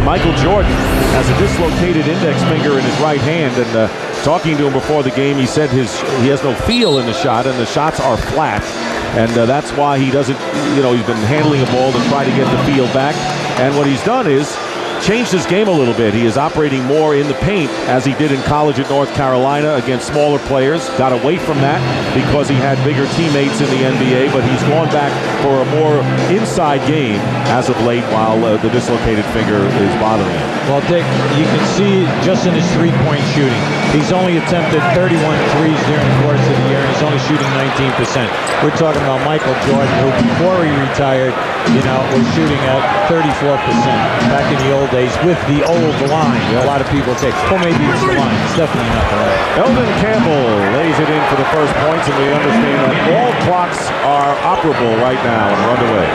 Michael Jordan has a dislocated index finger in his right hand, and talking to him before the game, he said he has no feel in the shot, and the shots are flat, and that's why he doesn't, he's been handling a ball to try to get the feel back, and what he's done is changed his game a little bit. He is operating more in the paint as he did in college at North Carolina against smaller players. Got away from that because he had bigger teammates in the NBA, but he's gone back for a more inside game as of late while the dislocated finger is bothering him. Well, Dick, you can see just in his three-point shooting, he's only attempted 31 threes during the course of the year, and he's only shooting 19%. We're talking about Michael Jordan, who before he retired, was shooting at 34% back in the old days with the old line. A lot of people say, well, maybe it's the line. It's definitely not the line. Eldon Campbell lays it in for the first points, and we understand that all clocks are operable right now and run away.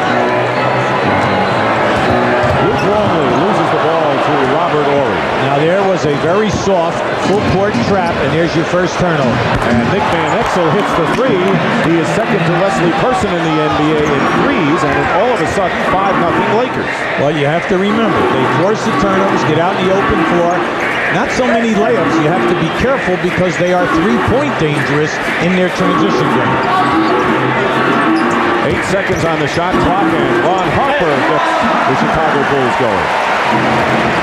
Luke Longley loses the ball to Robert Horry. Now there was a very soft full court trap, and there's your first turnover. And Nick Van Exel hits the three. He is second to Wesley Person in the NBA in threes, and all of a sudden 5-0 Lakers. Well, you have to remember, they force the turnovers, get out in the open floor. Not so many layups. You have to be careful because they are three-point dangerous in their transition game. 8 seconds on the shot clock, and Ron Harper gets the Chicago Bulls going.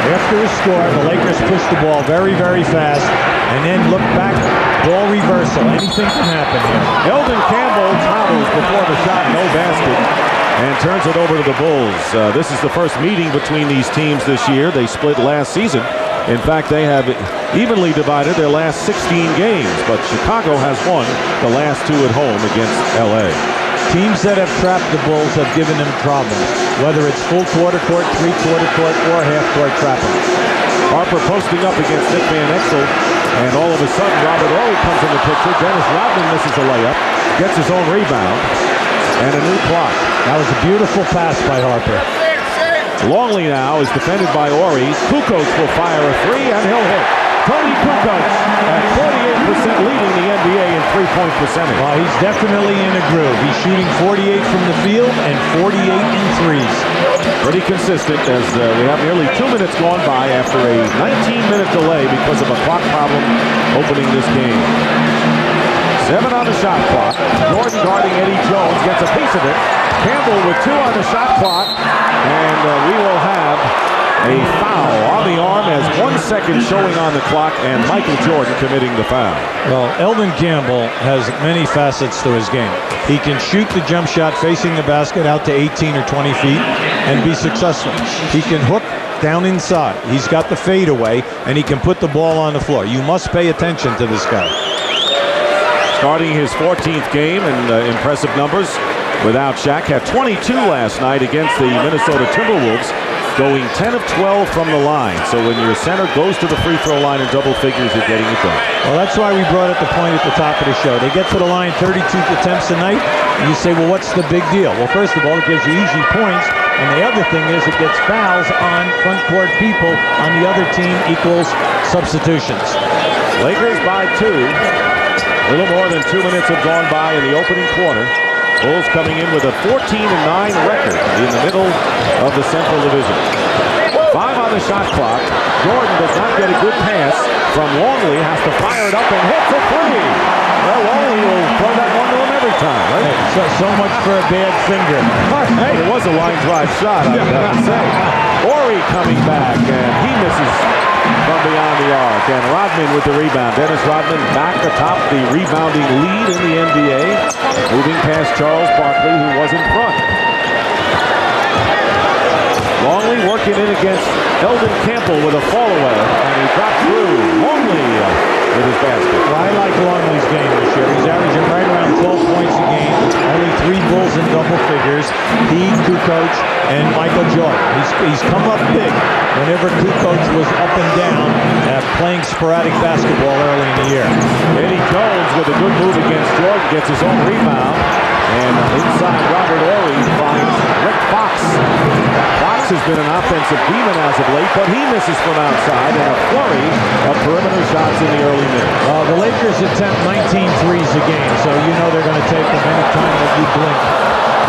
After a score, the Lakers push the ball very, very fast, and then look back, ball reversal. Anything can happen here. Eldon Campbell travels before the shot, no basket, and turns it over to the Bulls. This is the first meeting between these teams this year. They split last season. In fact, they have evenly divided their last 16 games, but Chicago has won the last 2 at home against LA. Teams that have trapped the Bulls have given them problems, whether it's full quarter court, three-quarter court, or half-court trapping. Harper posting up against Nick Van Exel, and all of a sudden Robert Horry comes in the picture. Dennis Rodman misses a layup, gets his own rebound, and a new clock. That was a beautiful pass by Harper. Longley now is defended by Horry. Kukoc will fire a three, and he'll hit. Tony Kukoc at 48% leading the NBA in three-point percentage. Well, he's definitely in a groove. He's shooting 48 from the field and 48 in threes. Pretty consistent as we have nearly 2 minutes gone by after a 19-minute delay because of a clock problem opening this game. 7 on the shot clock. Jordan guarding Eddie Jones gets a piece of it. Campbell with 2 on the shot clock, and we will have a foul on the arm as 1 second showing on the clock, and Michael Jordan committing the foul. Well, Eldon Campbell has many facets to his game. He can shoot the jump shot facing the basket out to 18 or 20 feet and be successful. He can hook down inside. He's got the fadeaway, and he can put the ball on the floor. You must pay attention to this guy. Starting his 14th game and impressive numbers without Shaq. Had 22 last night against the Minnesota Timberwolves, going 10 of 12 from the line. So when your center goes to the free throw line in double figures, you're getting it done. Well, that's why we brought up the point at the top of the show. They get to the line 32 attempts a night, and you say, well, what's the big deal? Well, first of all, it gives you easy points, and the other thing is it gets fouls on front court people on the other team equals substitutions. Lakers by 2. A little more than 2 minutes have gone by in the opening quarter. Bulls coming in with a 14-9 record in the middle of the Central Division. 5 on the shot clock. Jordan does not get a good pass from Longley. Has to fire it up and hits a three. Well, Longley will throw that one to him every time, right? Hey, so much for a bad finger. Hey, it was a line drive shot, I would have to say. Horry coming back, and he misses from beyond the arc, and Rodman with the rebound. Dennis Rodman back atop the rebounding lead in the NBA, moving past Charles Barkley, who was in front. Longley working in against Eldon Campbell with a fall away, and he got through. Longley with his basket. Well, I like Longley's game this year. He's averaging right around 12 points a game, only 3 Bulls in double figures. He, Kukoc, and Michael Jordan. He's come up big whenever Kukoc was up and down playing sporadic basketball early in the year. Eddie Jones with a good move against Jordan, gets his own rebound, and inside Robert Horry finds Rick Fox. Fox has been an offensive demon as of late, but he misses from outside, and a flurry of perimeter shots in the early minutes. The Lakers attempt 19 threes a game, so you know they're going to take them any time that you blink.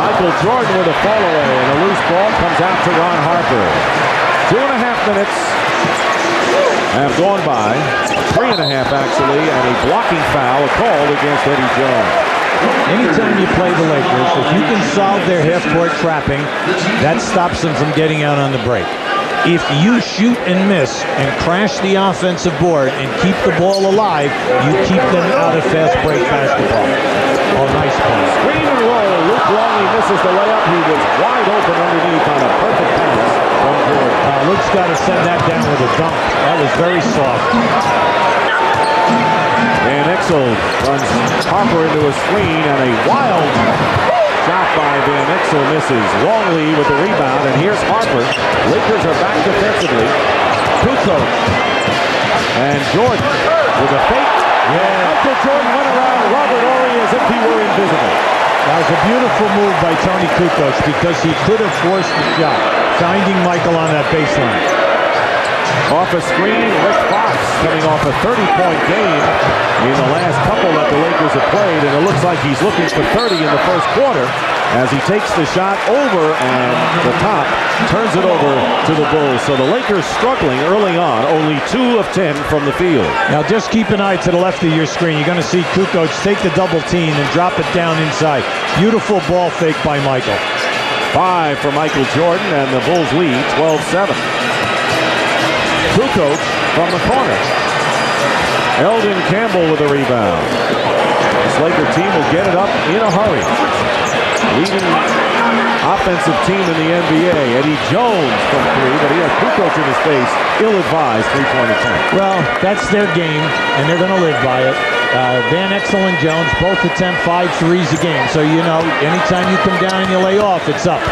Michael Jordan with a fall away, and a loose ball comes out to Ron Harper. 2.5 minutes have gone by. 3.5 actually, and a blocking foul called against Eddie Jones. Anytime you play the Lakers, if you can solve their half-court trapping, that stops them from getting out on the break. If you shoot and miss and crash the offensive board and keep the ball alive, you keep them out of fast break basketball. Oh, nice play. Screen and roll. Luke Longley misses the layup. He was wide open underneath on a perfect pass from Jordan. Luke's got to send that down with a dunk. That was very soft. Van Exel runs Harper into a screen, and a wild shot by Van Exel misses. Longley with the rebound, and here's Harper. Lakers are back defensively. Kukoc and Jordan with a fake. Yeah. Until Jordan went around Robert Horry as if he were invisible. That was a beautiful move by Tony Kukoc because he could have forced the shot, finding Michael on that baseline. Off a screen, Rick Fox coming off a 30-point game in the last couple that the Lakers have played, and it looks like he's looking for 30 in the first quarter as he takes the shot over and the top turns it over to the Bulls. So the Lakers struggling early on, only 2 of 10 from the field. Now just keep an eye to the left of your screen. You're going to see Kukoc take the double team and drop it down inside. Beautiful ball fake by Michael. 5 for Michael Jordan, and the Bulls lead 12-7. Kukoc from the corner. Eldon Campbell with a rebound. This Laker team will get it up in a hurry. Leading offensive team in the NBA. Eddie Jones from 3, but he has Kukoc in his face. Ill-advised three-point attempt. Well, that's their game, and they're going to live by it. Van Exel and Jones both attempt 5 threes a game. So, you know, anytime you come down and you lay off, it's up.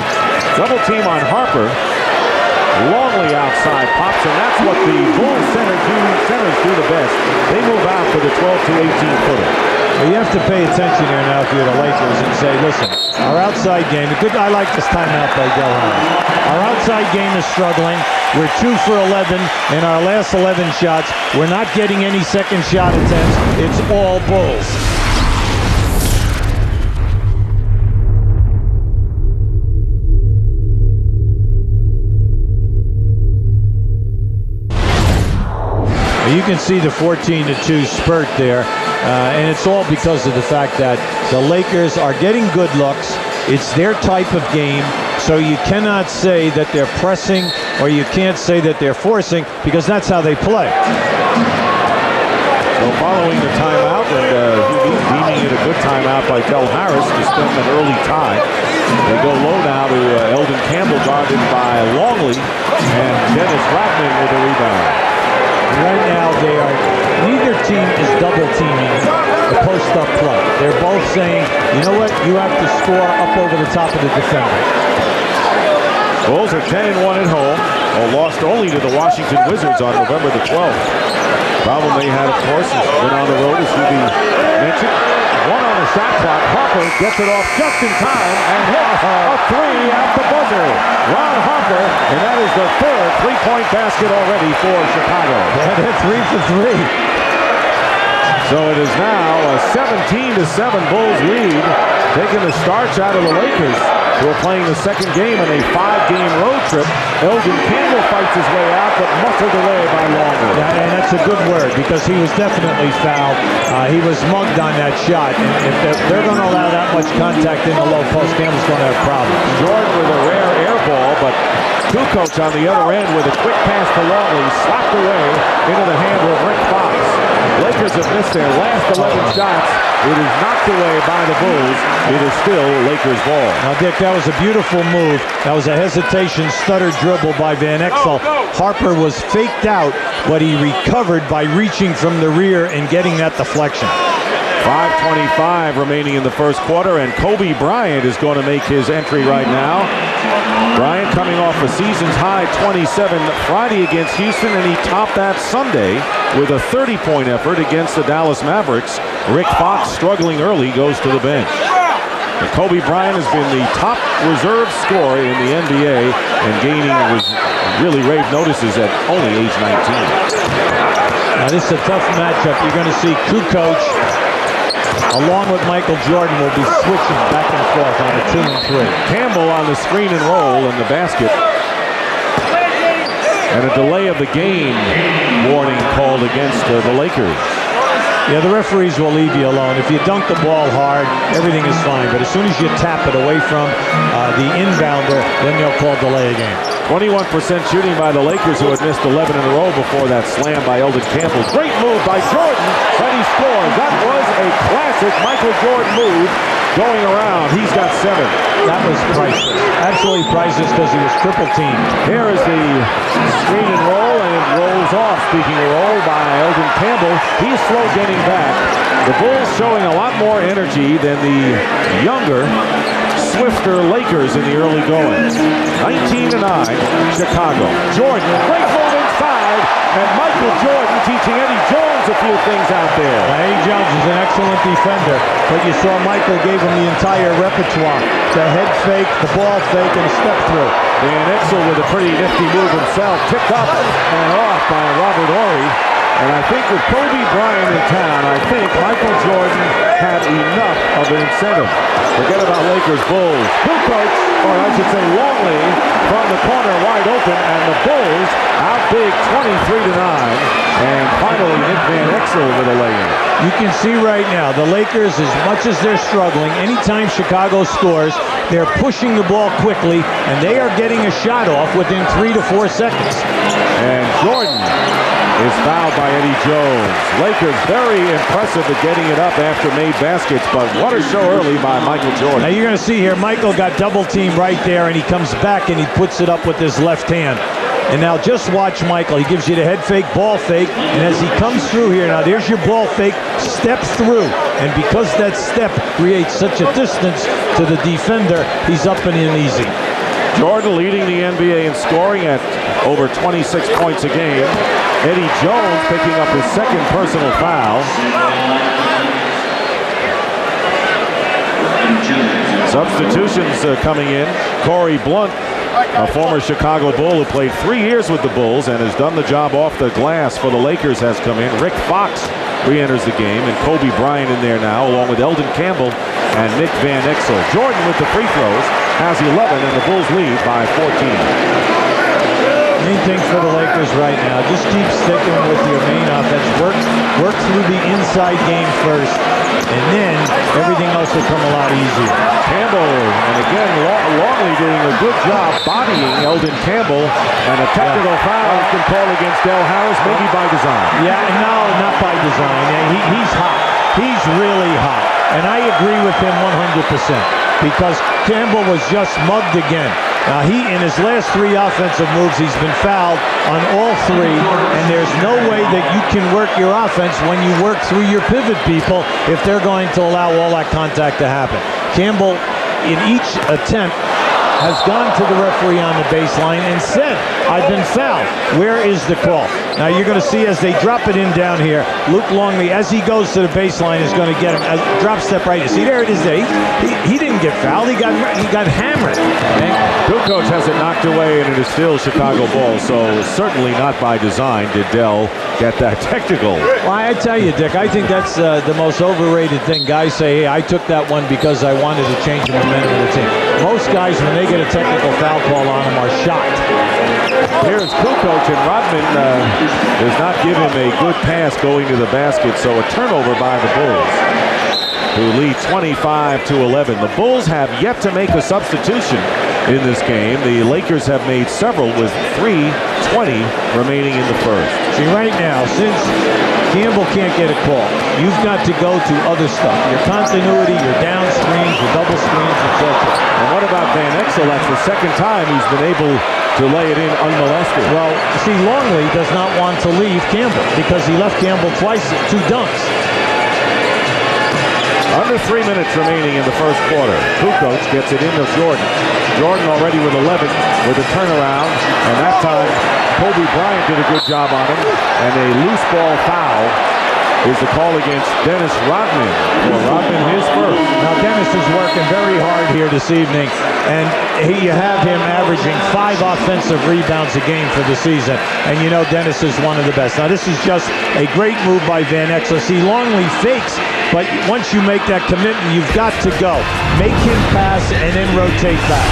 Double team on Harper. Longley outside pops, and that's what the Bulls centers do the best. They move out for the 12 to 18 footer. Well, you have to pay attention here now if you're the Lakers and say, listen, our outside game, I like this timeout by Delhon. Our outside game is struggling. We're 2 for 11 in our last 11 shots. We're not getting any second shot attempts. It's all Bulls. You can see the 14-2 spurt there, and it's all because of the fact that the Lakers are getting good looks. It's their type of game, so you cannot say that they're pressing or you can't say that they're forcing because that's how they play. So following the timeout, and deeming it a good timeout by Del Harris to stem an early tie, they go low now to Eldon Campbell, guarded by Longley, and Dennis Rodman with a rebound. Right now, neither team is double teaming the post-up play. They're both saying, you know what, you have to score up over the top of the defender. Bulls are 10-1 at home, lost only to the Washington Wizards on November the 12th. Problem they had, of course, is went on the road, as Ruby mentioned. 1 on the shot clock. Harper gets it off just in time and hits a 3 at the buzzer. Ron Harper, and that is the 3rd three-point basket already for Chicago. Yeah, they're 3 for 3. So it is now a 17-7 Bulls lead, taking the starch out of the Lakers, who are playing the second game in a 5-game road trip. Eldon Campbell fights his way out, but muscled away by Longley. Yeah, and that's a good word because he was definitely fouled. He was mugged on that shot, and if they're going to allow that much contact in the low post, Campbell's going to have problems. Jordan with a rare air ball, but Kukoc on the other end with a quick pass to Longley, slapped away into the hand of Rick Fox. Lakers have missed their last 11 shots. It is knocked away by the Bulls. It is still Lakers ball. Now, Dick, that was a beautiful move. That was a hesitation, stutter dribble by Van Exel. Harper was faked out, but he recovered by reaching from the rear and getting that deflection. 5:25 remaining in the first quarter, and Kobe Bryant is going to make his entry right now. Bryant coming off a season's high 27 Friday against Houston, and he topped that Sunday with a 30-point effort against the Dallas Mavericks. Rick Fox, struggling early, goes to the bench. And Kobe Bryant has been the top reserve scorer in the NBA and gaining really rave notices at only age 19. Now this is a tough matchup. You're going to see Kukoc, along with Michael Jordan, will be switching back and forth on a 2 and 3. Campbell on the screen and roll in the basket. And a delay of the game warning called against the Lakers. Yeah, the referees will leave you alone. If you dunk the ball hard, everything is fine. But as soon as you tap it away from the inbounder, then they'll call delay a game. 21% shooting by the Lakers, who had missed 11 in a row before that slam by Eldon Campbell. Great move by Jordan, and he scores. That was a classic Michael Jordan move going around. He's got 7. That was priceless. Absolutely priceless because he was triple teamed. Here is the screen and roll, and it rolls off. Speaking of roll by Eldon Campbell, he's slow getting back. The Bulls showing a lot more energy than the younger, swifter Lakers in the early going. 19-9, Chicago. Jordan, great move inside, and Michael Jordan teaching Eddie Jones a few things out there. Eddie Jones is an excellent defender, but you saw Michael gave him the entire repertoire. The head fake, the ball fake, and a step through. Van Exel with a pretty nifty move himself, tipped up and off by Robert Horry. And I think with Kobe Bryant in town, I think Michael Jordan had enough of an incentive. Forget about Lakers Bulls. Kukoc, or I should say Longley, from the corner wide open, and the Bulls out big 23-9. And finally, Nick Van Exel with a lay-in. You can see right now, the Lakers, as much as they're struggling, anytime Chicago scores, they're pushing the ball quickly, and they are getting a shot off within 3 to 4 seconds. And Jordan is fouled by Eddie Jones. Lakers very impressive at getting it up after made baskets, but what a show early by Michael Jordan. Now you're going to see here, Michael got double teamed right there, and he comes back and he puts it up with his left hand. And now just watch Michael. He gives you the head fake, ball fake, and as he comes through here, now there's your ball fake, step through. And because that step creates such a distance to the defender, he's up and in easy. Jordan leading the NBA in scoring at over 26 points a game. Eddie Jones picking up his second personal foul. Substitutions coming in. Corey Blunt, a former Chicago Bull who played 3 years with the Bulls and has done the job off the glass for the Lakers, has come in. Rick Fox re-enters the game, and Kobe Bryant in there now, along with Eldon Campbell and Nick Van Exel. Jordan with the free throws has 11, and the Bulls lead by 14. Main thing for the Lakers right now, just keep sticking with your main offense. Work through the inside game first, and then everything else will come a lot easier. Campbell, and again, Longley doing a good job bodying Eldon Campbell, and a technical foul has been called against Del Harris, maybe by design. Yeah, no, not by design. He's hot. He's really hot. And I agree with him 100%, because Campbell was just mugged again. Now, in his last 3 offensive moves, he's been fouled on all 3, and there's no way that you can work your offense when you work through your pivot people if they're going to allow all that contact to happen. Campbell, in each attempt, has gone to the referee on the baseline and said, I've been fouled. Where is the call? Now you're going to see as they drop it in down here, Luke Longley, as he goes to the baseline, is going to get him a drop step right. You see, there it is there. He didn't get fouled. He got hammered. Kukoc has it knocked away, and it is still Chicago ball, so certainly not by design did Dell get that technical. Well, I tell you, Dick, I think that's the most overrated thing. Guys say, hey, I took that one because I wanted to change the momentum of the team. Most guys, when they get a technical foul call on them, are shocked. Here's Kukoc, and Rodman does not give him a good pass going to the basket, so a turnover by the Bulls, who lead 25-11. The Bulls have yet to make a substitution in this game. The Lakers have made several with 3:20 remaining in the first. See, right now, since Campbell can't get a call, you've got to go to other stuff. Your continuity, your down screens, your double screens, etc. And what about Van Exel? That's the second time he's been able to lay it in unmolested. Well, see, Longley does not want to leave Campbell because he left Campbell twice at 2 dunks. Under 3 minutes remaining in the first quarter. Kukoc gets it into Jordan. Jordan already with 11 with a turnaround, and that time Kobe Bryant did a good job on him, and a loose ball foul is the call against Dennis Rodman. Well, Rodman his first. Now Dennis is working very hard here this evening, and you have him averaging 5 offensive rebounds a game for the season, and you know Dennis is one of the best. Now this is just a great move by Van Exel. See, Longley fakes, but once you make that commitment, you've got to go. Make him pass and then rotate back.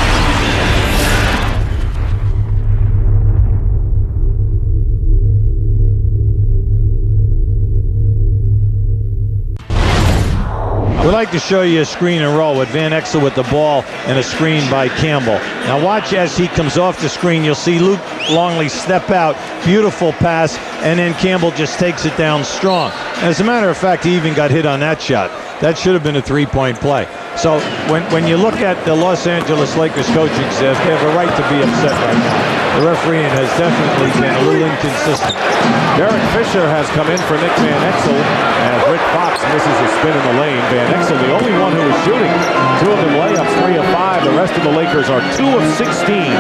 We like to show you a screen and roll with Van Exel with the ball and a screen by Campbell. Now watch as he comes off the screen. You'll see Luke Longley step out. Beautiful pass, and then Campbell just takes it down strong. As a matter of fact, he even got hit on that shot. That should have been a three-point play. So when you look at the Los Angeles Lakers coaching staff, they have a right to be upset right now. The refereeing has definitely been a little inconsistent. Derek Fisher has come in for Nick Van Exel as Rick Fox misses a spin in the lane. Van Exel, the only one who is shooting. 2 of them layups, 3 of 5. The rest of the Lakers are 2 of 16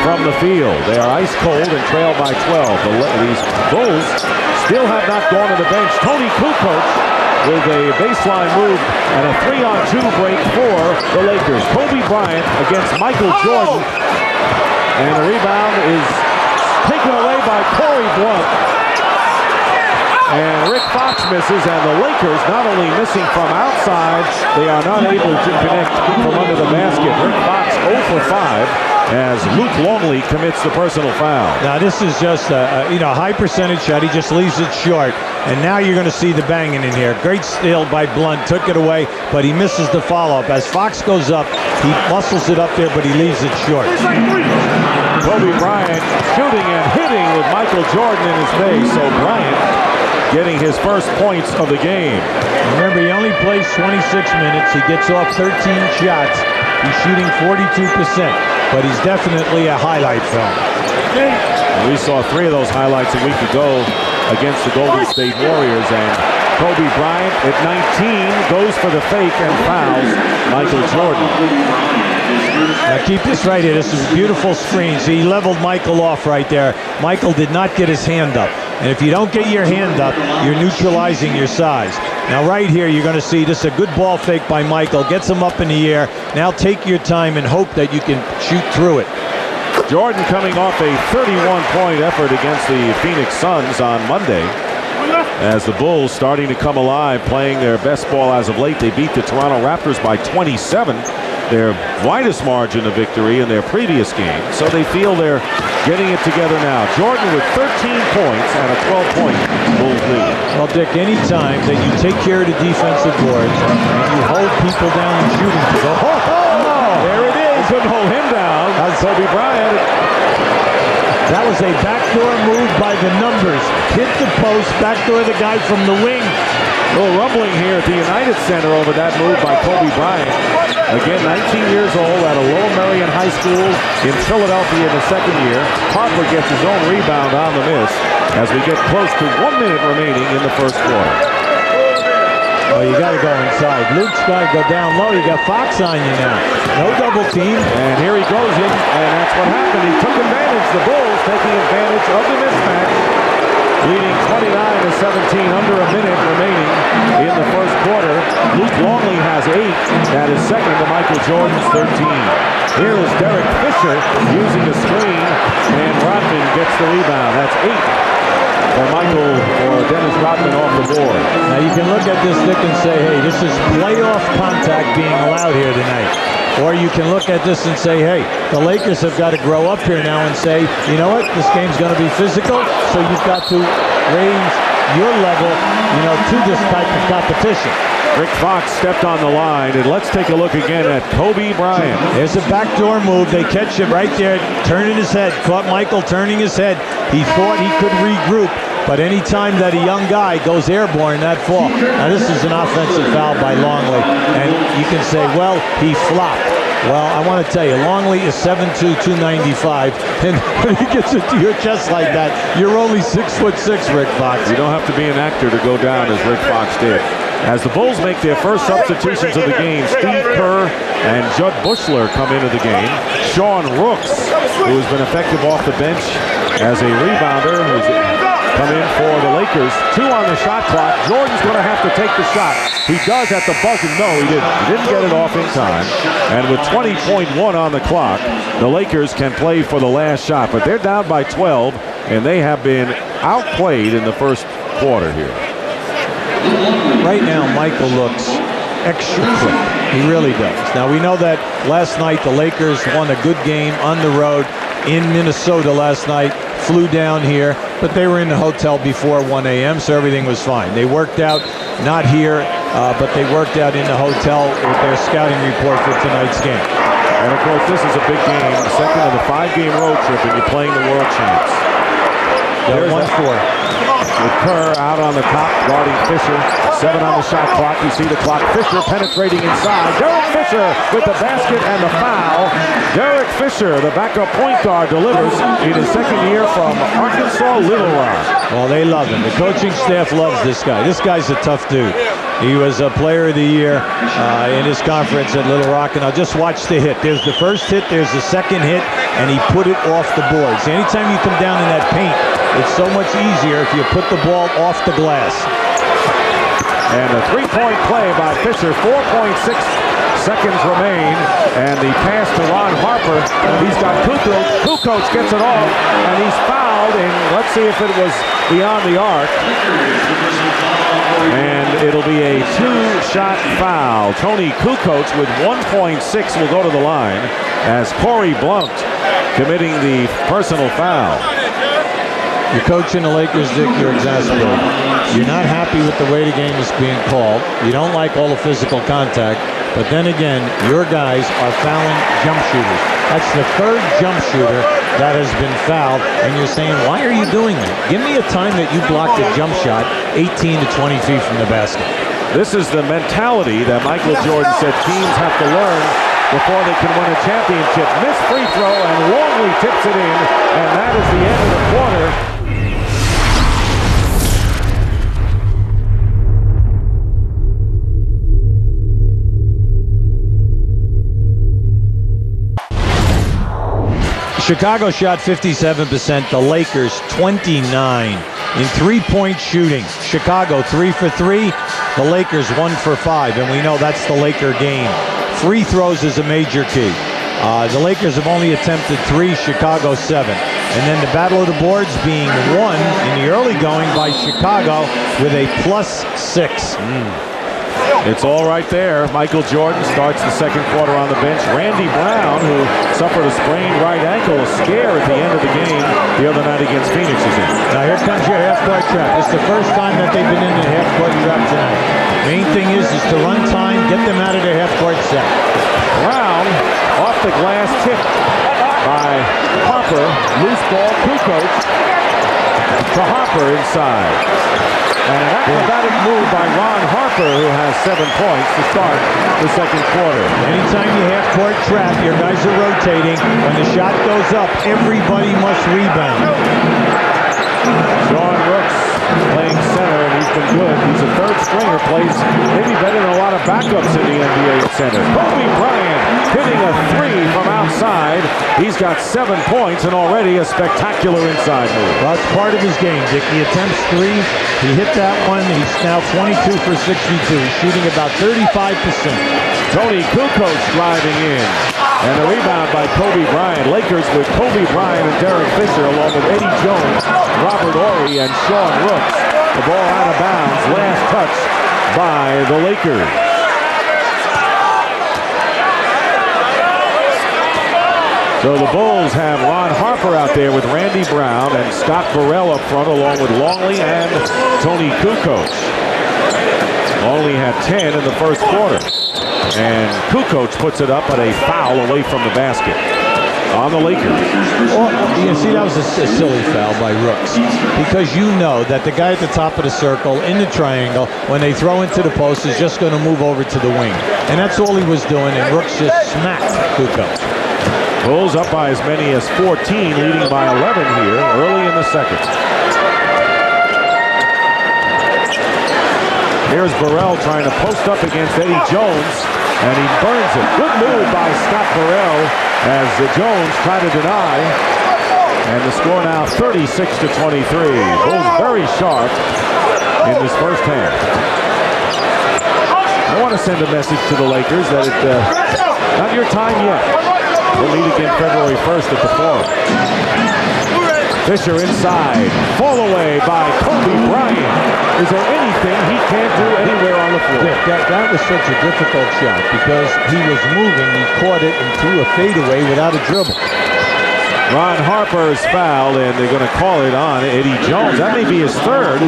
from the field. They are ice cold and trail by 12. These Bulls still have not gone to the bench. Tony Kukoc with a baseline move and a 3-on-2 break for the Lakers. Kobe Bryant against Michael Jordan. And the rebound is taken away by Corey Blunt. And Rick Fox misses, and the Lakers not only missing from outside, they are not able to connect from under the basket. Rick Fox 0 for 5 as Luke Longley commits the personal foul. Now this is just a high percentage shot. He just leaves it short, and now you're going to see the banging in here. Great steal by Blunt, took it away, but he misses the follow-up. As Fox goes up, he muscles it up there, but he leaves it short. Kobe Bryant shooting and hitting with Michael Jordan in his face, so Bryant getting his first points of the game. Remember, he only plays 26 minutes. He gets off 13 shots. He's shooting 42%, but he's definitely a highlight film. We saw 3 of those highlights a week ago against the Golden State Warriors, and Kobe Bryant at 19 goes for the fake and fouls Michael Jordan. Now keep this right here. This is a beautiful screen. See, he leveled Michael off right there. Michael did not get his hand up. And if you don't get your hand up, you're neutralizing your size. Now right here, you're going to see this is a good ball fake by Michael. Gets him up in the air. Now take your time and hope that you can shoot through it. Jordan coming off a 31-point effort against the Phoenix Suns on Monday. As the Bulls starting to come alive, playing their best ball as of late. They beat the Toronto Raptors by 27. Their widest margin of victory in their previous game. So they feel they're getting it together now. Jordan with 13 points and a 12-point Bulls lead. Well, Dick, any time that you take care of the defensive boards and you hold people down and shooting people, there it is. Couldn't hold him down. That's Kobe Bryant. That was a backdoor move by the numbers. Hit the post, backdoor the guy from the wing. A little rumbling here at the United Center over that move by Kobe Bryant. Again, 19 years old at a Lower Merion High School in Philadelphia in the second year. Harper gets his own rebound on the miss as we get close to 1 minute remaining in the first quarter. Oh, you got to go inside. Luke's got to go down low. You got Fox on you now. No double team. And here he goes in, and that's what happened. He took advantage. The Bulls taking advantage of the mismatch, leading 29-17, under a minute remaining in the first quarter. Luke Longley has 8. That is second to Michael Jordan's 13. Here is Derek Fisher using a screen, and Rodman gets the rebound. That's 8 for Michael or Dennis Rodman off the board. Now you can look at this, Dick, and say, hey, this is playoff contact being allowed here tonight. Or you can look at this and say, hey, the Lakers have got to grow up here now and say, you know what, this game's going to be physical, so you've got to raise your level, to this type of competition. Rick Fox stepped on the line, and let's take a look again at Kobe Bryant. There's a backdoor move. They catch him right there, turning his head. Caught Michael turning his head. He thought he could regroup, but any time that a young guy goes airborne, that fall. Now this is an offensive foul by Longley, and you can say, well, he flopped. Well, I want to tell you, Longley is 7'2", 295, and when he gets it to your chest like that, you're only 6'6", Rick Fox. You don't have to be an actor to go down as Rick Fox did. As the Bulls make their first substitutions of the game, Steve Kerr and Judd Bushler come into the game. Sean Rooks, who has been effective off the bench as a rebounder, who's come in for the Lakers. 2 on the shot clock. Jordan's going to have to take the shot. He does at the buzzer. No, he didn't. He didn't get it off in time. And with 20.1 on the clock, the Lakers can play for the last shot. But they're down by 12, and they have been outplayed in the first quarter here. Right now, Michael looks extra quick. He really does. Now, we know that last night the Lakers won a good game on the road in Minnesota last night. Flew down here, but they were in the hotel before 1 a.m., so everything was fine. They worked out, not here but they worked out in the hotel with their scouting report for tonight's game. And, of course, this is a big game, the second of the 5-game road trip, and you're playing the world champs. There's 1-4. With Kerr out on the top, guarding Fisher. 7 on the shot clock. You see the clock. Fisher penetrating inside. Derek Fisher with the basket and the foul. Derek Fisher, the backup point guard, delivers in his second year from Arkansas Little Rock. Well, they love him. The coaching staff loves this guy. This guy's a tough dude. He was a player of the year in his conference at Little Rock, and I'll just watch the hit. There's the first hit, there's the second hit, and he put it off the boards. Anytime you come down in that paint, it's so much easier if you put the ball off the glass. And a three-point play by Fisher. 4.6 seconds remain, and the pass to Ron Harper. He's got Kukoc. Kukoc gets it off, and he's fouled, and let's see if it was beyond the arc. And it'll be a 2-shot foul. Tony Kukoc with 1.6 will go to the line as Corey Blount committing the personal foul. You're coaching the Lakers, Dick, you're exasperated. You're not happy with the way the game is being called. You don't like all the physical contact. But then again, your guys are fouling jump shooters. That's the third jump shooter that has been fouled. And you're saying, why are you doing that? Give me a time that you blocked a jump shot 18 to 20 feet from the basket. This is the mentality that Michael Jordan said teams have to learn before they can win a championship. Missed free throw, and Longley tips it in. And that is the end of the quarter. Chicago shot 57%, the Lakers 29. In three-point shooting, Chicago 3 for 3, the Lakers 1 for 5, and we know that's the Laker game. Free throws is a major key. The Lakers have only attempted 3, Chicago 7. And then the battle of the boards being won in the early going by Chicago with a +6. It's all right there. Michael Jordan starts the second quarter on the bench. Randy Brown, who suffered a sprained right ankle, a scare at the end of the game the other night against Phoenix, is in. Now here comes your half-court trap. It's the first time that they've been in the half-court trap tonight. Main thing is to run time, get them out of their half-court set. Brown off the glass, tipped by Harper. Loose ball, Kukoc to Harper inside. And an acrobatic move by Ron Harper, who has 7 points to start the second quarter. Anytime you half-court trap, your guys are rotating. When the shot goes up, everybody must rebound. Sean Rooks playing center, and he's been good. He's a third stringer, plays maybe better than a lot of backups in the NBA at center. Kobe Bryant hitting a 3 from outside. He's got 7 points and already a spectacular inside move. Well, it's part of his game, Dick. He attempts 3. He hit that one. He's now 22 for 62. He's shooting about 35%. Tony Kukoc driving in. And the rebound by Kobe Bryant. Lakers with Kobe Bryant and Derek Fisher, along with Eddie Jones, Robert Horry, and Sean Rooks. The ball out of bounds. Last touch by the Lakers. So the Bulls have Ron Harper out there with Randy Brown and Scott Burrell up front, along with Longley and Tony Kukoc. Longley had 10 in the first quarter. And Kukoc puts it up, but a foul away from the basket on the Lakers. Well, you see, that was a silly foul by Rooks, because you know that the guy at the top of the circle in the triangle, when they throw into the post, is just going to move over to the wing. And that's all he was doing, and Rooks just smacked Kukoc. Bulls up by as many as 14, leading by 11 here early in the second. Here's Burrell trying to post up against Eddie Jones, and he burns it. Good move by Scott Burrell as Jones tried to deny. And the score now 36 to 23. Bulls very sharp in this first half. I want to send a message to the Lakers that it's not your time yet. We'll meet again February 1st at the Forum. Fisher inside. Fall away by Kobe Bryant. Is there anything he can't do anywhere on the floor? Yeah, that was such a difficult shot because he was moving, he caught it, and threw a fadeaway without a dribble. Ron Harper is fouled, and they're going to call it on Eddie Jones. That may be his third.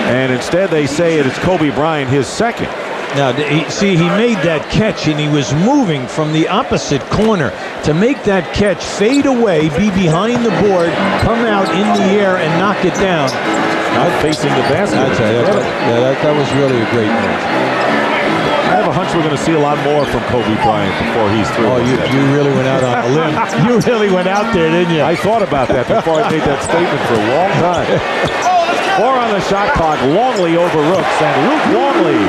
And instead they say it's Kobe Bryant, his second. Now, see, he made that catch, and he was moving from the opposite corner to make that catch, fade away, be behind the board, come out in the air, and knock it down. Not facing the basket. That was really a great move. I have a hunch we're going to see a lot more from Kobe Bryant before he's through. Oh, you really went out on a limb. You really went out there, didn't you? I thought about that before I made that statement for a long time. 4 on the shot clock. Longley over Rooks, and Luke Longley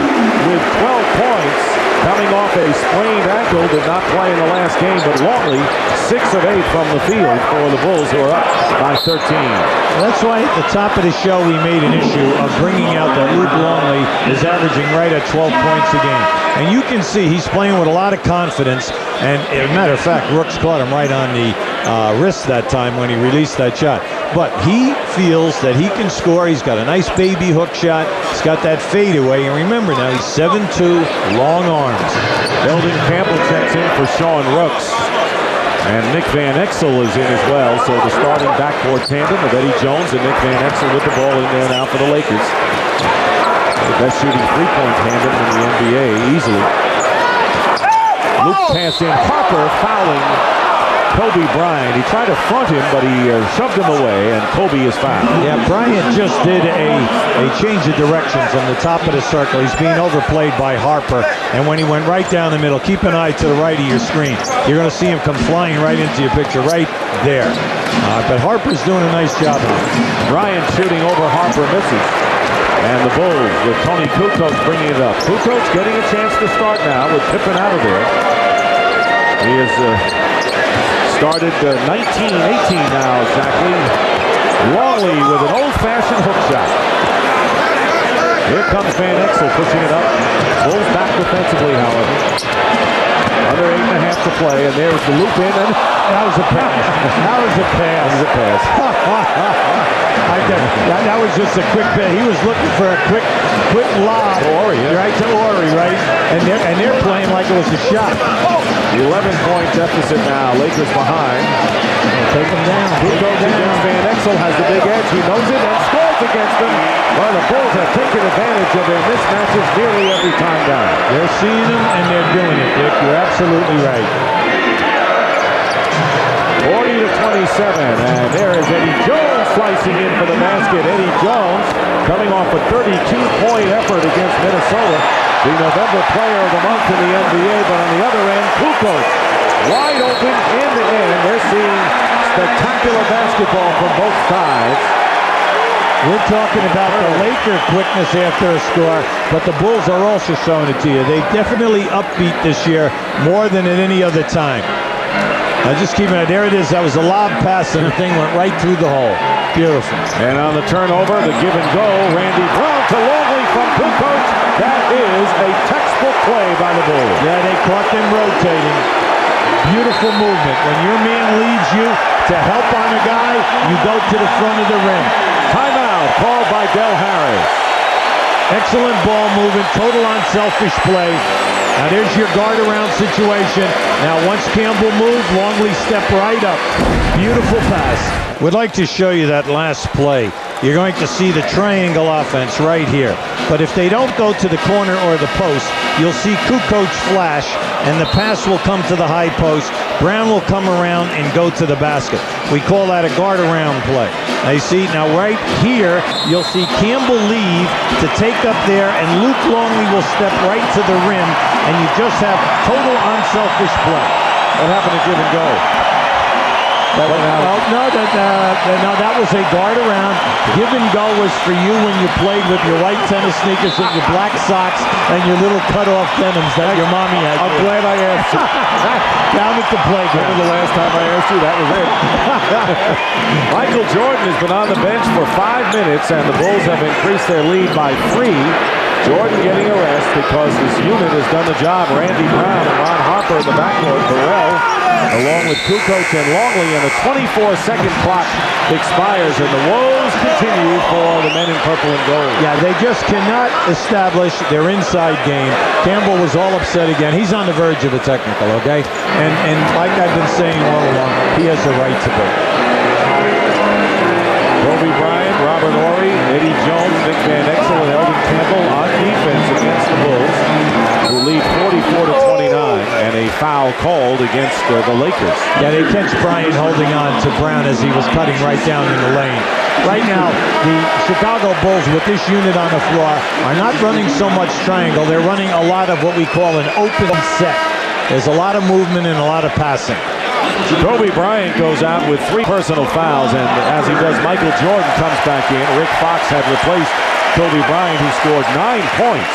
with 12 points, coming off a sprained ankle. Did not play in the last game, but Longley 6 of 8 from the field for the Bulls, who are up by 13. That's why at the top of the show we made an issue of bringing out that Luke Longley is averaging right at 12 points a game. And you can see he's playing with a lot of confidence. And as a matter of fact, Rooks caught him right on the wrist that time when he released that shot. But he feels that he can score. He's got a nice baby hook shot. He's got that fadeaway. And remember now, he's 7'2", long arms. Eldon Campbell checks in for Sean Rooks. And Nick Van Exel is in as well. So the starting backcourt tandem of Eddie Jones and Nick Van Exel with the ball in there now for the Lakers. The best shooting three-point tandem in the NBA easily. Luke pass in. Harper fouling Kobe Bryant. He tried to front him, but he shoved him away, and Kobe is fouled. Yeah, Bryant just did a change of directions on the top of the circle. He's being overplayed by Harper, and when he went right down the middle, keep an eye to the right of your screen. You're going to see him come flying right into your picture right there. But Harper's doing a nice job on it. Bryant shooting over Harper, misses. And the Bulls with Tony Kukoc bringing it up. Kukoc getting a chance to start now with Pippen out of there. He has started 19-18 now exactly. Longley with an old-fashioned hook shot. Here comes Van Exel pushing it up. Bulls back defensively, however. Under 8.5 to play, and there's the loop in, and that was a pass. That was a pass. That was a pass. That was just a quick pass. He was looking for a quick lob. Ori, yeah. Right to Ori, right? And they're playing like it was a shot. 11-point deficit now. Lakers behind. Take him down. Kukoc against Van Exel has the big edge. He knows it and scores against them. Well, the Bulls have taken advantage of their mismatches nearly every time down. They're seeing them and they're doing it, Dick. You're absolutely right. 40-27, and there is Eddie Jones slicing in for the basket. Eddie Jones coming off a 32-point effort against Minnesota. The November Player of the Month in the NBA, but on the other end, Kukoc wide open in the end. They're seeing spectacular basketball from both sides. We're talking about the Laker quickness after a score, but the Bulls are also showing it to you. They definitely upbeat this year more than at any other time. Now just keep it. There it is. That was a lob pass, and the thing went right through the hole. Beautiful. And on the turnover, the give and go, Randy Brown to Longley from Kukoc. That is a textbook play by the Bulls. Yeah, they caught them rotating. Beautiful movement. When your man leads you to help on a guy, you go to the front of the rim. Timeout called by Del Harris. Excellent ball movement, total unselfish play. Now there's your guard around situation. Now once Campbell moved, Longley stepped right up. Beautiful pass. We'd like to show you that last play. You're going to see the triangle offense right here. But if they don't go to the corner or the post, you'll see Kukoc flash, and the pass will come to the high post. Brown will come around and go to the basket. We call that a guard around play. Now you see, now right here, you'll see Campbell leave to take up there, and Luke Longley will step right to the rim, and you just have total unselfish play. What happened to give and go? No, that was a guard around. Give and go was for you when you played with your white tennis sneakers and your black socks and your little cut-off denims that your mommy had. I'm glad I asked you. Down at the playground. The last time I asked you, that was it. Michael Jordan has been on the bench for 5 minutes, and the Bulls have increased their lead by 3. Jordan getting a rest because his unit has done the job. Randy Brown and Ron Harper in the backcourt. Burrell along with Kukoc and Longley, and the 24-second clock expires, and the woes continue for the men in purple and gold. Yeah, they just cannot establish their inside game. Campbell was all upset again. He's on the verge of a technical, okay? And like I've been saying all along, he has the right to be. Kobe Bryant, Robert Horry, Eddie Jones, Nick Van Exel, and Eldon Campbell on defense against the Bulls, who lead 44-29, and a foul called against the Lakers. Yeah, they catch Bryant holding on to Brown as he was cutting right down in the lane. Right now, the Chicago Bulls with this unit on the floor are not running so much triangle. They're running a lot of what we call an open set. There's a lot of movement and a lot of passing. Kobe Bryant goes out with 3 personal fouls, and as he does, Michael Jordan comes back in. Rick Fox had replaced Kobe Bryant, who scored 9 points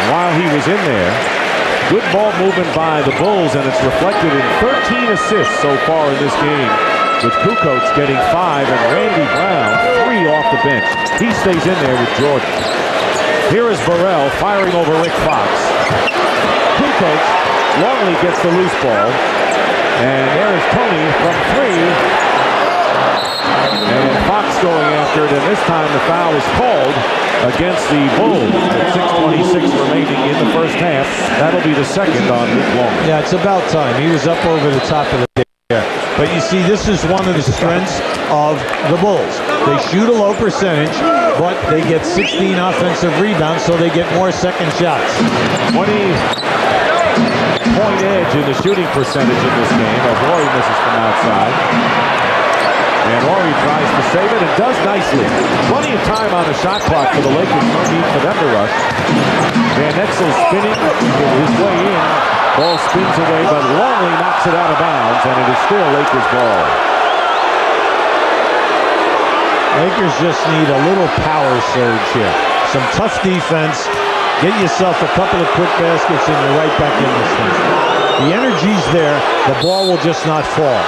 while he was in there. Good ball movement by the Bulls, and it's reflected in 13 assists so far in this game, with Kukoc getting 5 and Randy Brown 3 off the bench. He stays in there with Jordan. Here is Burrell firing over Rick Fox. Kukoc, Longley gets the loose ball. And there is Tony from 3. And Fox going after it, and this time the foul is called against the Bulls. With 6:26 remaining in the first half. That'll be the second on Luke Longley. Yeah, it's about time. He was up over the top of the there. But you see, this is one of the strengths of the Bulls. They shoot a low percentage, but they get 16 offensive rebounds, so they get more second shots. 20-point edge in the shooting percentage in this game. Horry misses from outside. And Horry tries to save it and does nicely. Plenty of time on the shot clock for the Lakers. No need for them to rush. Van Exel spinning his way in. Ball spins away, but Longley knocks it out of bounds, and it is still Lakers ball. Lakers just need a little power surge here. Some tough defense. Get yourself a couple of quick baskets and you're right back in this thing. The energy's there. The ball will just not fall.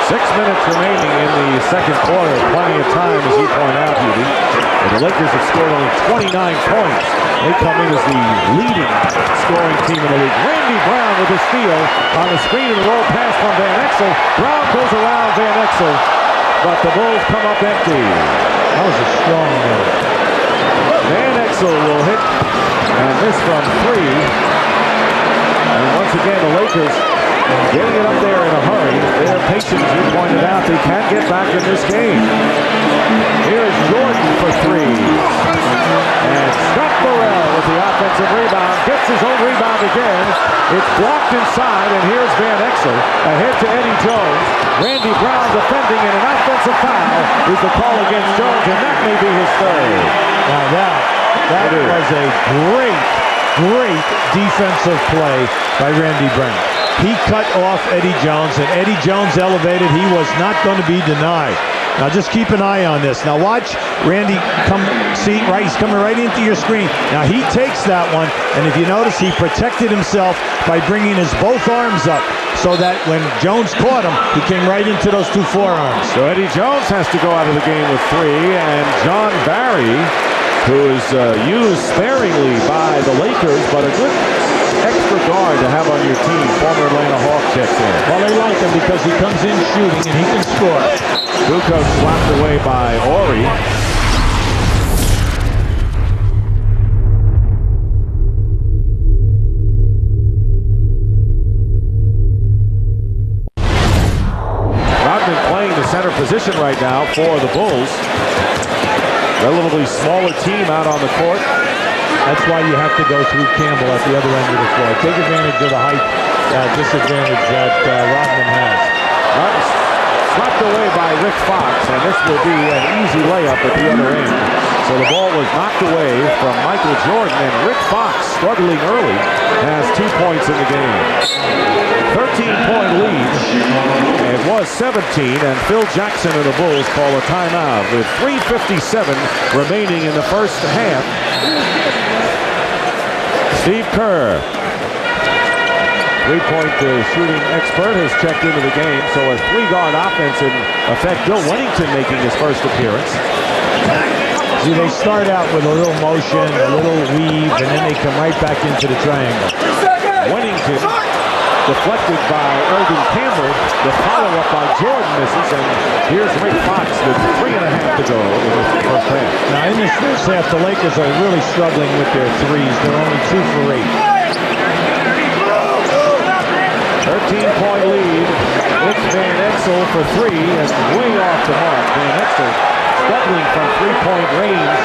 6 minutes remaining in the second quarter. Plenty of time, as you point out, Hubie. The Lakers have scored only 29 points. They come in as the leading scoring team in the league. Randy Brown with a steal on the screen and roll pass from Van Exel. Brown goes around Van Exel, but the Bulls come up empty. That was a strong move. Van Exel will hit and miss from 3. And once again, the Lakers getting it up there in a hurry. Their patience, you pointed out, they can't get back in this game. Here's Jordan for 3. And Scott Burrell with the offensive rebound. Gets his own rebound again. It's blocked inside, and here's Van Exel. Ahead to Eddie Jones. Randy Brown defending, and an offensive foul is the call against Jones, and that may be his 3rd. Now that was a great defensive play by Randy Brown. He cut off Eddie Jones, and Eddie Jones elevated. He was not going to be denied. Now just keep an eye on this. Now watch Randy come, see, right, he's coming right into your screen. Now he takes that one, and if you notice, he protected himself by bringing his both arms up so that when Jones caught him, he came right into those 2 forearms. So Eddie Jones has to go out of the game with 3, and John Barry, who is used sparingly by the Lakers, but a good extra guard to have on your team. Former Atlanta Hawk checks in. Well, they like him because he comes in shooting and he can score. Kukoc slapped away by Horry. Rodman playing the center position right now for the Bulls. Relatively smaller team out on the court. That's why you have to go through Campbell at the other end of the floor. Take advantage of the height disadvantage that Rodman has. Rodman slapped away by Rick Fox, and this will be an easy layup at the other end. So the ball was knocked away from Michael Jordan, and Rick Fox, struggling early, has 2 points in the game. 13-point lead. It was 17, and Phil Jackson and the Bulls call a timeout with 3:57 remaining in the first half. Steve Kerr, three-point shooting expert, has checked into the game. So a 3-guard offense in effect. Bill Wennington making his first appearance. See, they start out with a little motion, a little weave, and then they come right back into the triangle. Wennington deflected by Eldon Campbell. The follow-up by Jordan misses, and here's Rick Fox with 3.5 to go in the first half. Now in this first half, the Lakers are really struggling with their threes. They're only 2 for 8. 13-point lead. It's Van Exel for 3, and way off the mark. Van Exel struggling from 3-point range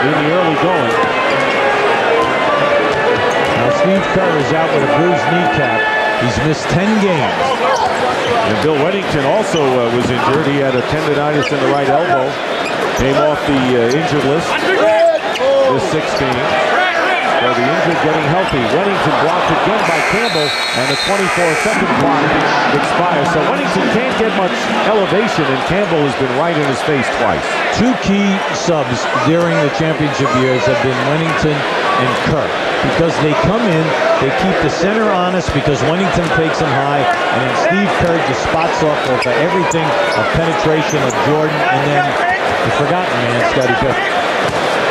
in the early going. Now Steve Kerr is out with a bruised kneecap. He's missed 10 games. And Bill Wennington also was injured. He had a tendonitis in the right elbow. Came off the injured list this 16. So the injured getting healthy. Wennington blocked again by Campbell, and the 24-second clock expires. So Wennington can't get much elevation, and Campbell has been right in his face twice. 2 key subs during the championship years have been Wennington and Kerr. Because they come in, they keep the center honest because Wennington takes them high, and then Steve Kerr just spots off with everything of penetration of Jordan, and then the forgotten man, Scottie Pippen.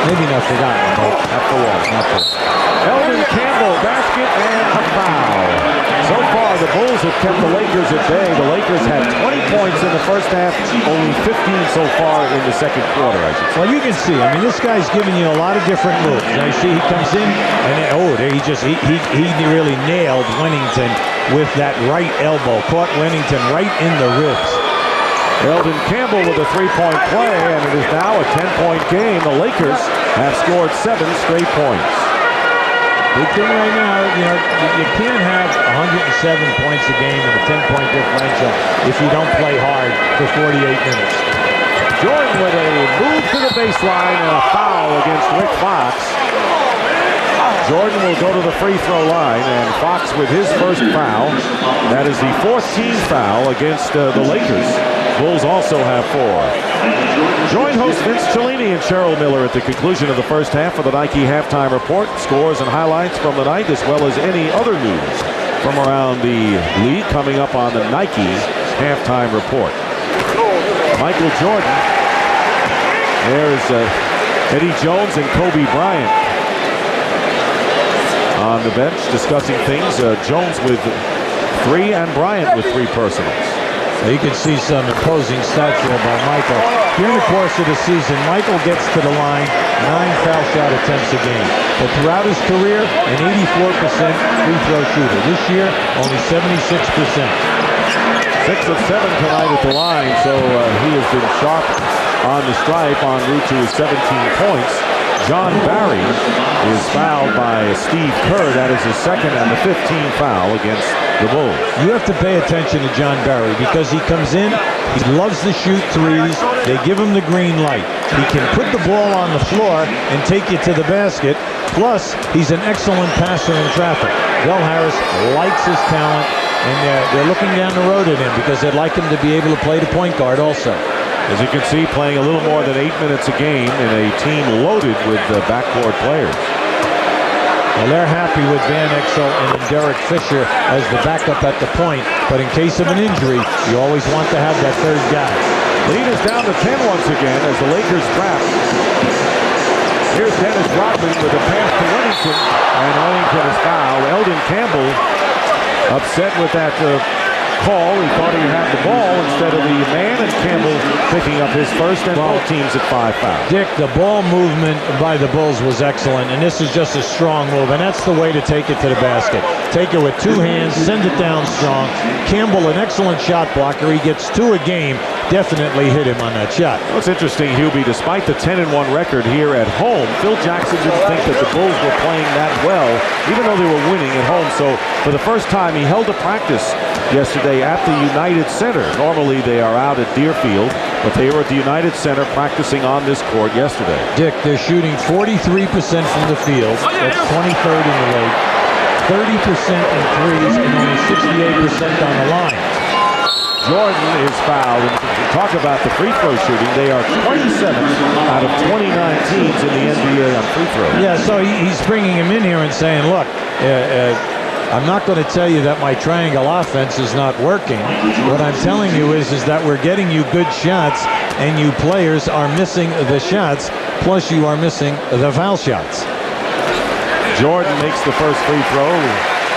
Maybe not forgotten, but not for long, not for long. Eldon Campbell, basket and a foul. So far, the Bulls have kept the Lakers at bay. The Lakers had 20 points in the first half, only 15 so far in the second quarter, I should say. Well, you can see, I mean, this guy's giving you a lot of different moves. Now, you see, he comes in, and there he really nailed Wennington with that right elbow. Caught Wennington right in the ribs. Eldon Campbell with a 3-point play, and it is now a 10-point game. The Lakers have scored 7 straight points. Big thing right now, you can't have 107 points a game and a 10-point differential if you don't play hard for 48 minutes. Jordan with a move to the baseline and a foul against Rick Fox. Jordan will go to the free throw line, and Fox with his first foul. That is the 14th foul against the Lakers. Bulls also have 4. Join host Vince Cellini and Cheryl Miller at the conclusion of the first half for the Nike Halftime Report. Scores and highlights from the night, as well as any other news from around the league coming up on the Nike Halftime Report. Michael Jordan. There's Eddie Jones and Kobe Bryant on the bench discussing things. Jones with 3 and Bryant with 3 personals. You can see some imposing stats there by Michael. During the course of the season, Michael gets to the line 9 foul shot attempts a game. But throughout his career, an 84% free throw shooter. This year, only 76%. 6 of 7 tonight at the line, so he has been sharp on the stripe en route to his 17 points. John Barry is fouled by Steve Kerr. That is his second and the 15th foul against the Bulls. You have to pay attention to John Barry because he comes in, he loves to shoot threes. They give him the green light. He can put the ball on the floor and take you to the basket. Plus, he's an excellent passer in traffic. Del Harris likes his talent, and they're looking down the road at him because they'd like him to be able to play the point guard also. As you can see, playing a little more than 8 minutes a game in a team loaded with backcourt players. Well, they're happy with Van Exel and Derek Fisher as the backup at the point, but in case of an injury, you always want to have that third guy. Lead is down to 10 once again as the Lakers trap. Here's Dennis Rodman with a pass to Wennington, and Wennington is fouled. Eldon Campbell upset with that call. He thought he had the ball instead of the man, and Campbell picking up his first, and both teams at 5 fouls. Dick, the ball movement by the Bulls was excellent, and this is just a strong move, and that's the way to take it to the basket. Take it with 2 hands, send it down strong. Campbell, an excellent shot blocker. He gets 2 a game. Definitely hit him on that shot. What's interesting, Hubie, despite the 10-1 record here at home, Phil Jackson didn't think that the Bulls were playing that well, even though they were winning at home. So for the first time, he held a practice yesterday at the United Center. Normally they are out at Deerfield, but they were at the United Center practicing on this court yesterday. Dick, they're shooting 43% from the field. That's 23rd in the league. 30% in threes and only 68% on the line. Jordan is fouled, and talk about the free throw shooting. They are 27th out of 29 teams in the NBA on free throws. Yeah, so he's bringing him in here and saying, look, I'm not going to tell you that my triangle offense is not working. What I'm telling you is that we're getting you good shots, and you players are missing the shots, plus you are missing the foul shots. Jordan makes the first free throw.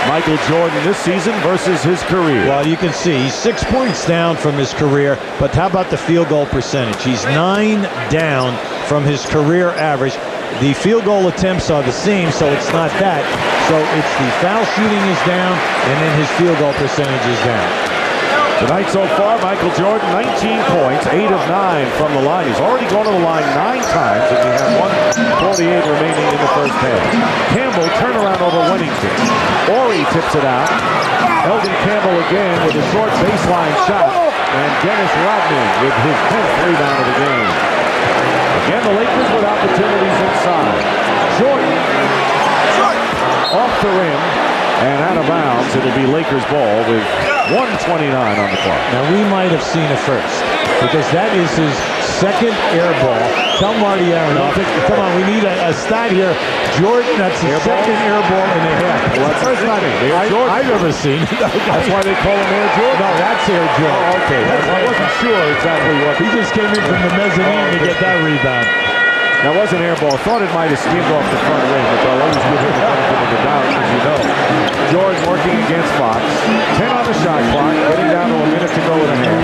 Michael Jordan this season versus his career. Well, you can see he's 6 points down from his career, but how about the field goal percentage? He's 9 down from his career average. The field goal attempts are the same, so it's not that. So it's the foul shooting is down, and then his field goal percentage is down. Tonight so far, Michael Jordan, 19 points, 8 of 9 from the line. He's already gone to the line 9 times, and we have 1:48 remaining in the first half. Campbell, turnaround over Wennington. Horry tips it out. Elgin Campbell again with a short baseline shot, and Dennis Rodman with his 10th rebound of the game. Again, the Lakers with opportunities inside. Jordan off the rim and out of bounds. It'll be Lakers ball with 1:29 on the clock. Now, we might have seen it first, because that is his second air ball. Tell Marty Aronoff, come on, we need a stat here. Jordan, that's his second air ball in a half. Well, that's the first time I've ever seen. That's why they call him Air Jordan? No, that's Air Jordan. Oh, okay. I wasn't sure exactly what. He just came in from the mezzanine to get that rebound. That was an air ball. Thought it might have skimmed off the front rim, but I'll always give him the benefit of the doubt, as you know. Jordan working against Fox. 10 on the shot clock, getting down to a minute to go in a half.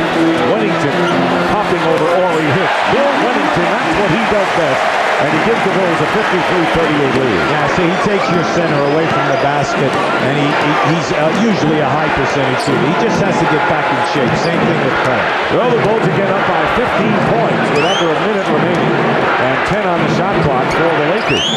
Wennington popping over Horry hits. Bill Wennington, that's what he does best. And he gives the Bulls a 53-38 lead. Yeah, see, he takes your center away from the basket, and he's usually a high percentage shooter. He just has to get back in shape. Same thing with Kerr. Well, the Bulls again up by 15 points with under a minute remaining, and 10 on the shot clock for the Lakers.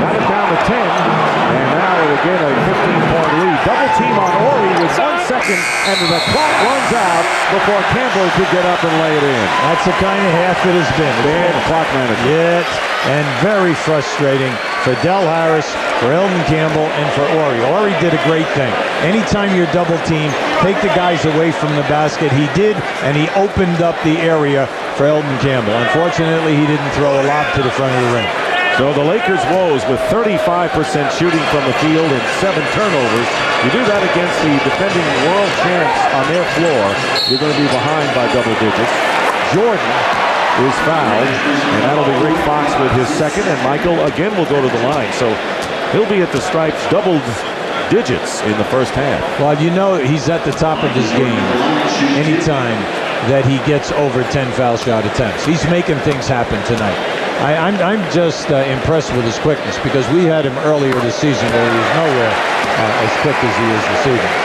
Got it down to 10, and now again a 15-point lead. Double team on Horry with 1 second, and the clock runs out before Campbell could get up and lay it in. That's the kind of half it has been. Bad clock management. Yes, and very frustrating for Del Harris, for Elgin Campbell, and for Horry. Horry did a great thing. Anytime you're double team, take the guys away from the basket. He did, and he opened up the area for Elgin Campbell. Unfortunately, he didn't throw a lob to the front of the ring. So the Lakers woes with 35% shooting from the field and 7 turnovers. You do that against the defending world champs on their floor, you're going to be behind by double digits. Jordan is fouled, and that'll be Rick Fox with his second, and Michael again will go to the line. So he'll be at the stripes double digits in the first half. Well, you know he's at the top of his game anytime that he gets over 10 foul shot attempts. He's making things happen tonight. I'm just impressed with his quickness, because we had him earlier this season where he was nowhere as quick as he is this evening.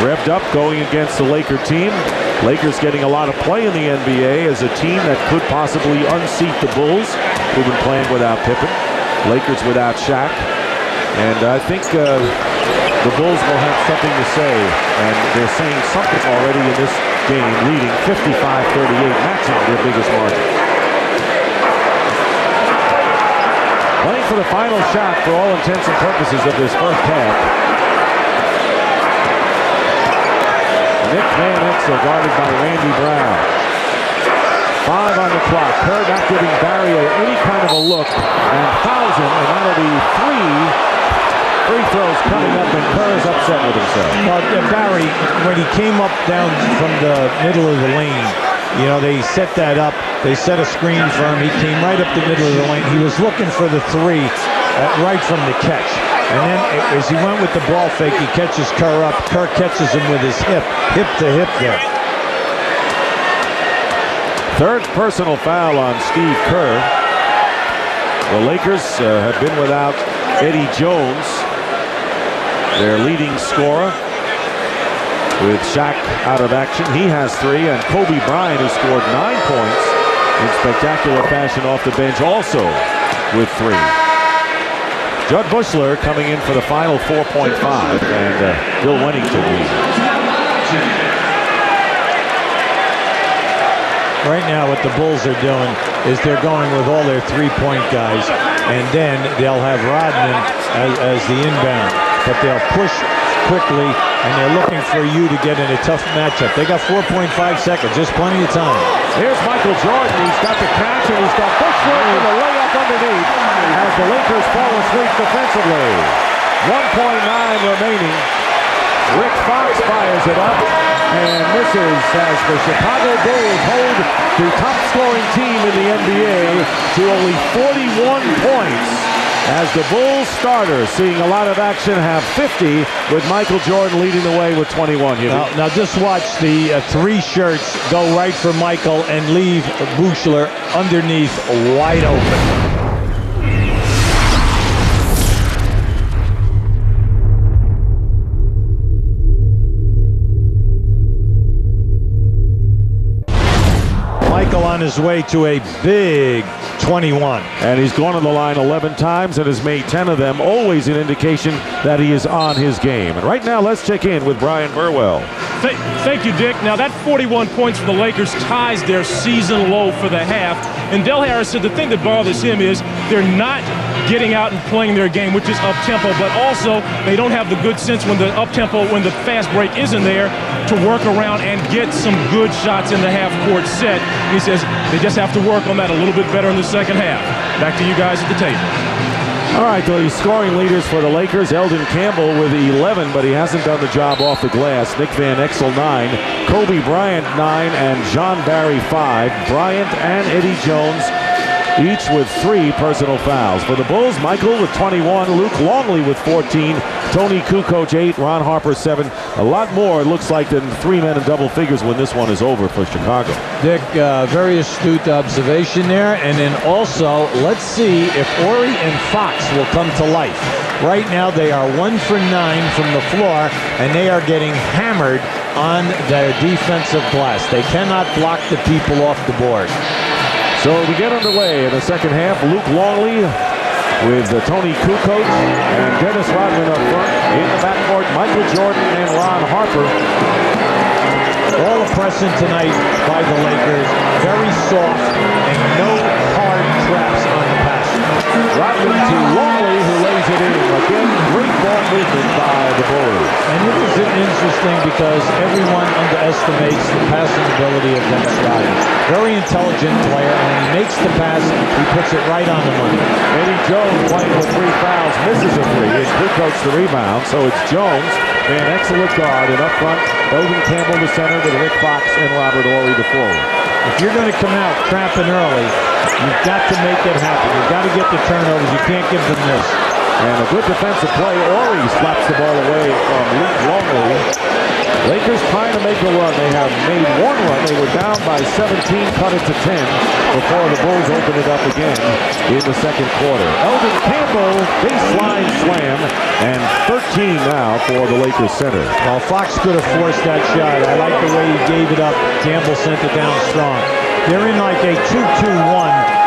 Revved up going against the Laker team. Lakers getting a lot of play in the NBA as a team that could possibly unseat the Bulls, who've been playing without Pippen. Lakers without Shaq. And I think the Bulls will have something to say, and they're saying something already in this game, leading 55-38, matching their biggest margin. Playing for the final shot for all intents and purposes of this first half. Nick Van Exel guarded by Randy Brown. 5 on the clock. Kerr not giving Barry any kind of a look, and fouls him, and that'll be 3 free throws coming up, and Kerr's upset with himself. Barry, when he came up down from the middle of the lane, you know, they set that up. They set a screen for him. He came right up the middle of the lane. He was looking for the 3 right from the catch. And then as he went with the ball fake, he catches Kerr up. Kerr catches him with his hip to hip there. Third personal foul on Steve Kerr. The Lakers have been without Eddie Jones, their leading scorer, with Shaq out of action. He has 3, and Kobe Bryant, who scored 9 points in spectacular fashion off the bench, also with 3. Judd Bushler coming in for the final 4.5, and Bill Wennington leads. Right now what the Bulls are doing is they're going with all their 3-point guys, and then they'll have Rodman as the inbound. But they'll push quickly, and they're looking for you to get in a tough matchup. They got 4.5 seconds, just plenty of time. Here's Michael Jordan. He's got the catch, and he's got Bushler with a layup underneath as the Lakers fall asleep defensively. 1.9 remaining. Rick Fox fires it up and misses as the Chicago Bulls hold the top scoring team in the NBA to only 41 points as the Bulls starters, seeing a lot of action, have 50 with Michael Jordan leading the way with 21. Now just watch the three shirts go right for Michael and leave Buechler underneath wide open. Michael on his way to a big 21. And he's gone on the line 11 times and has made 10 of them, always an indication that he is on his game. And right now, let's check in with Brian Burwell. Thank you, Dick. Now, that 41 points for the Lakers ties their season low for the half. And Del Harris said the thing that bothers him is they're not getting out and playing their game, which is up-tempo, but also they don't have the good sense when the up-tempo, when the fast break isn't there, to work around and get some good shots in the half-court set. He says they just have to work on that a little bit better in the second half. Back to you guys at the table. All right, the scoring leaders for the Lakers, Eldon Campbell with 11, but he hasn't done the job off the glass. Nick Van Exel, 9. Kobe Bryant, 9, and John Barry, 5. Bryant and Eddie Jones each with 3 personal fouls. For the Bulls, Michael with 21, Luke Longley with 14, Tony Kukoc 8, Ron Harper 7. A lot more, it looks like, than 3 men in double figures when this one is over for Chicago. Dick, very astute observation there. And then also, let's see if Horry and Fox will come to life. Right now, they are 1 for 9 from the floor, and they are getting hammered on their defensive glass. They cannot block the people off the board. So we get underway in the second half. Luke Longley with Tony Kukoc and Dennis Rodman up front. In the backcourt, Michael Jordan and Ron Harper. All the pressing tonight by the Lakers. Very soft and no hard traps on the pass. Rodman to Longley, who lays it in. Again, great ball movement by the Bulls. And it is interesting because everyone underestimates the passing ability of Dennis Rodman. Very intelligent player, and when he makes the pass, he puts it right on the money. Eddie Jones playing with 3 fouls, misses a 3, and Kukoc the rebound. So it's Jones, Van Exel at guard, and up front, Eldon Campbell the center with Rick Fox and Robert Horry the forward. If you're going to come out trapping early, you've got to make it happen. You've got to get the turnovers. You can't give them this. And a good defensive play. Horry slaps the ball away from Luke Longley. Lakers trying to make a run. They have made 1 run. They were down by 17, cut it to 10 before the Bulls open it up again in the second quarter. Eldon Campbell, baseline slam, and 13 now for the Lakers center. Well, Fox could have forced that shot. I like the way he gave it up. Campbell sent it down strong. They're in like a 2-2-1.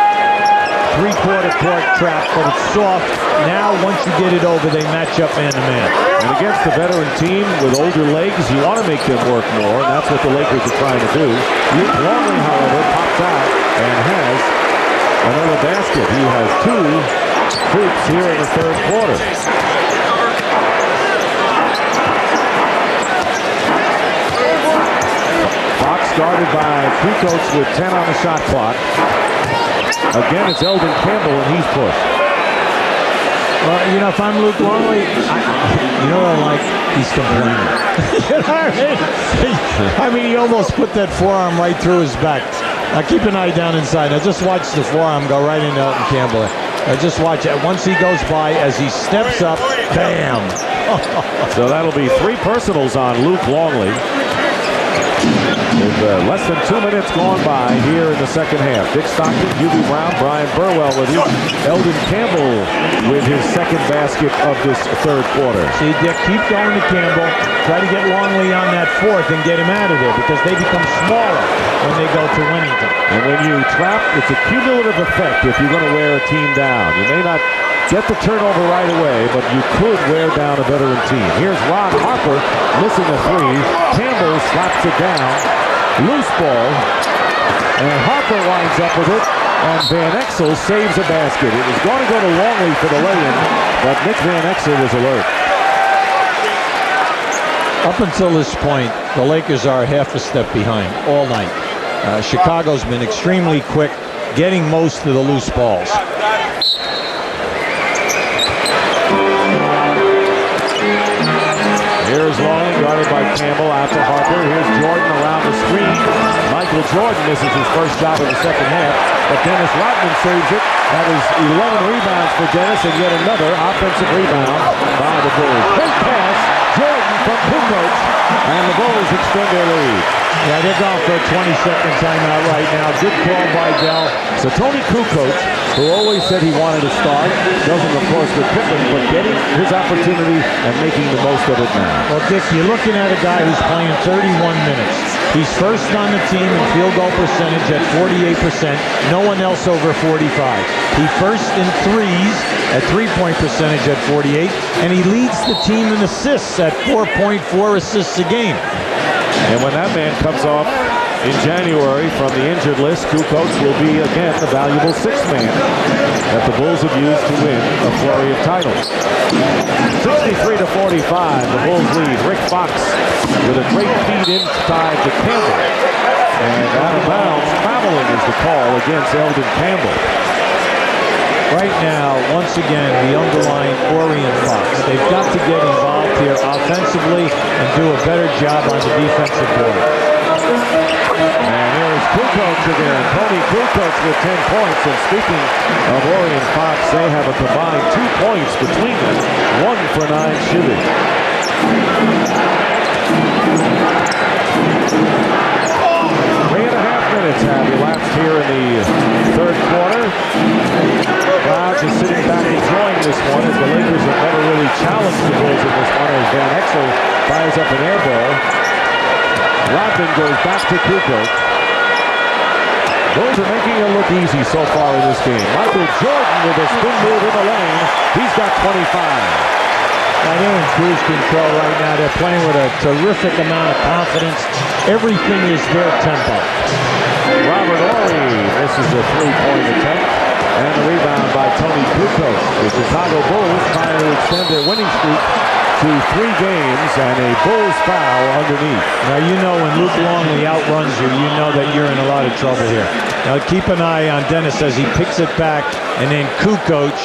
3-quarter court trap, but it's soft. Now, once you get it over, they match up man-to-man. And against the veteran team with older legs, you want to make them work more, and that's what the Lakers are trying to do. Luke Longley, however, pops out and has another basket. He has 2 hoops here in the third quarter. Fox guarded by Kukoc with 10 on the shot clock. Again, it's Eldon Campbell, and he's pushed. Well, you know, if I'm Luke Longley, you know what I like? He's complaining. I mean, he almost put that forearm right through his back. Now, keep an eye down inside. Now, just watch the forearm go right into Eldon Campbell. Just watch it. Once he goes by, as he steps up, bam. So that'll be 3 personals on Luke Longley. With less than 2 minutes gone by here in the second half. Dick Stockton, Hubie Brown, Brian Burwell with you. Eldon Campbell with his second basket of this third quarter. See, Dick, keep going to Campbell. Try to get Longley on that fourth and get him out of there because they become smaller when they go to Winnington. And when you trap, it's a cumulative effect if you're going to wear a team down. You may not get the turnover right away, but you could wear down a veteran team. Here's Ron Harper missing a 3. Campbell slaps it down. Loose ball, and Harper winds up with it, and Van Exel saves a basket. It was going to go to Longley for the lay-in, but Nick Van Exel was alert. Up until this point, the Lakers are half a step behind all night. Chicago's been extremely quick, getting most of the loose balls. Here's Longley, guarded by Campbell, out to Harper. Here's Jordan around the screen. Michael Michael Jordan misses his first shot of the second half, but Dennis Rodman saves it. That is 11 rebounds for Dennis, and yet another offensive rebound by the Bulls. Great pass, Jordan from Kukoc, and the Bulls extend their lead. Yeah, they're going for a 20-second timeout right now. Good call by Dell. So Tony Kukoc, who always said he wanted to start, doesn't of course with Pippen, but getting his opportunity and making the most of it now. Well, Dick, you're looking at a guy who's playing 31 minutes. He's first on the team in field goal percentage at 48%. No one else over 45. He first in threes at three-point percentage at 48, and he leads the team in assists at 4.4 assists a game. And when that man comes off in January from the injured list, Kukoc will be again the valuable sixth man that the Bulls have used to win a flurry of titles. 63-45, the Bulls lead. Rick Fox with a great feed inside to Campbell. And out of bounds, traveling is the call against Eldon Campbell. Right now, once again, the underlying Orion Fox. They've got to get involved here offensively and do a better job on the defensive board. And here's Kukoc again. Tony Kukoc with 10 points. And speaking of Orion Fox, they have a combined 2 points between them. 1 for 9 shooting. 3.5 minutes have elapsed here in the third quarter. Crowds are sitting back enjoying this one as the Lakers have never really challenged the Bulls in this one as Van Exel fires up an air ball. Rodman goes back to Kukoc. Bulls are making it look easy so far in this game. Michael Jordan with a spin move in the lane. He's got 25. Now they're in cruise control right now. They're playing with a terrific amount of confidence. Everything is their tempo. Robert Horry misses a three-point attempt. And the rebound by Tony Kukoc. The Chicago Bulls trying to extend their winning streak to 3 games and a Bulls foul underneath. Now you know when Luke Longley outruns you, you know that you're in a lot of trouble here. Now keep an eye on Dennis as he picks it back, and then Kukoc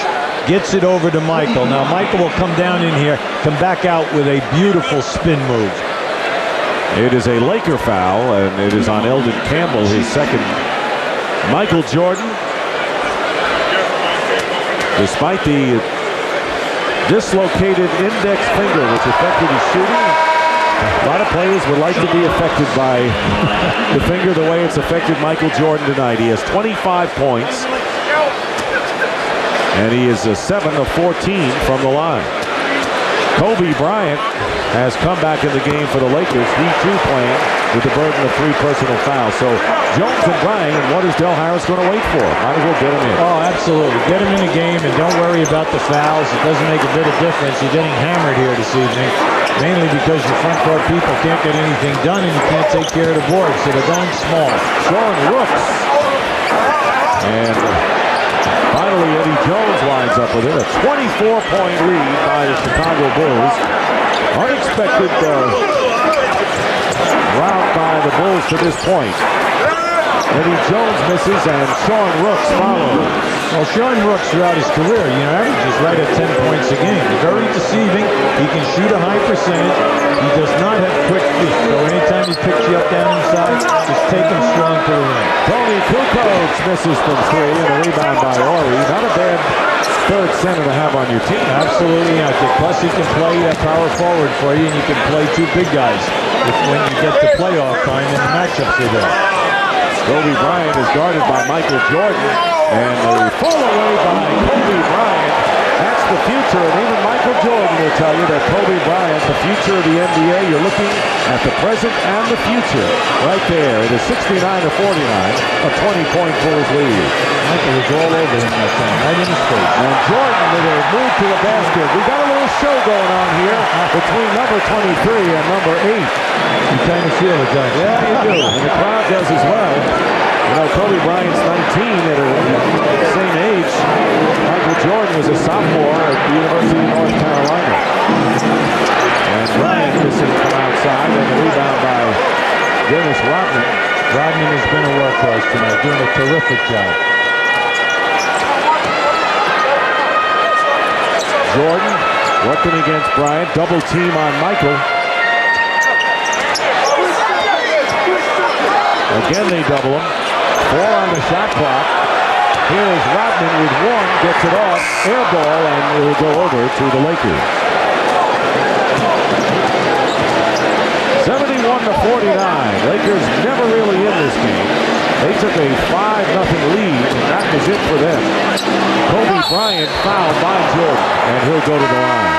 gets it over to Michael. Now Michael will come down in here, come back out with a beautiful spin move. It is a Laker foul, and it is on Eldon Campbell, his second. Michael Jordan, despite the dislocated index finger which affected his shooting, a lot of players would like to be affected by the finger the way it's affected Michael Jordan tonight. He has 25 points, and he is 7 of 14 from the line. Kobe Bryant has come back in the game for the Lakers. He too playing with the burden of 3 personal fouls. So Jones and Bryant, and what is Del Harris going to wait for? Might as well get him in. Oh, absolutely. Get him in the game and don't worry about the fouls. It doesn't make a bit of difference. You're getting hammered here this evening, mainly because your front court people can't get anything done and you can't take care of the board, so they're going small. Sean Rooks. And finally, Eddie Jones winds up with it. A 24-point lead by the Chicago Bulls. Unexpected route by the Bulls to this point. Eddie Jones misses, and Sean Rooks follows. Well, Sean Rooks throughout his career, averages right at 10 points a game. He's very deceiving. He can shoot a high percentage. He does not have quick feet. So anytime he picks you up down inside, just take him strong to the rim. Tony Kukoc misses from 3, and a rebound by Horry. Not a bad third center to have on your team. Absolutely not. Plus, he can play power forward for you, and you can play 2 big guys when you get to playoff time and the matchups are there. Kobe Bryant is guarded by Michael Jordan, and a pull away by Kobe Bryant. That's the future, and even Michael Jordan will tell you that Kobe Bryant, the future of the NBA, you're looking at the present and the future right there. It is 69-49, a 20-point Bulls lead. Michael was all over him that time, right in his face. And Jordan with a move to the basket. We got a little show going on here between number 23 and number 8. You kind of feel it, don't you? Yeah, you do. And the crowd does as well. Kobe Bryant's 19 at the same age. Michael Jordan was a sophomore at the University of North Carolina. And Bryant missing from outside, and the rebound by Dennis Rodman. Rodman has been a workhorse tonight, doing a terrific job. Jordan working against Bryant. Double team on Michael. Again, they double him. 4 on the shot clock. Here's Rodman with 1, gets it off, air ball, and will go over to the Lakers. 71-49. Lakers never really in this game. They took a 5-0 lead, and that was it for them. Kobe Bryant fouled by Jordan, and he'll go to the line.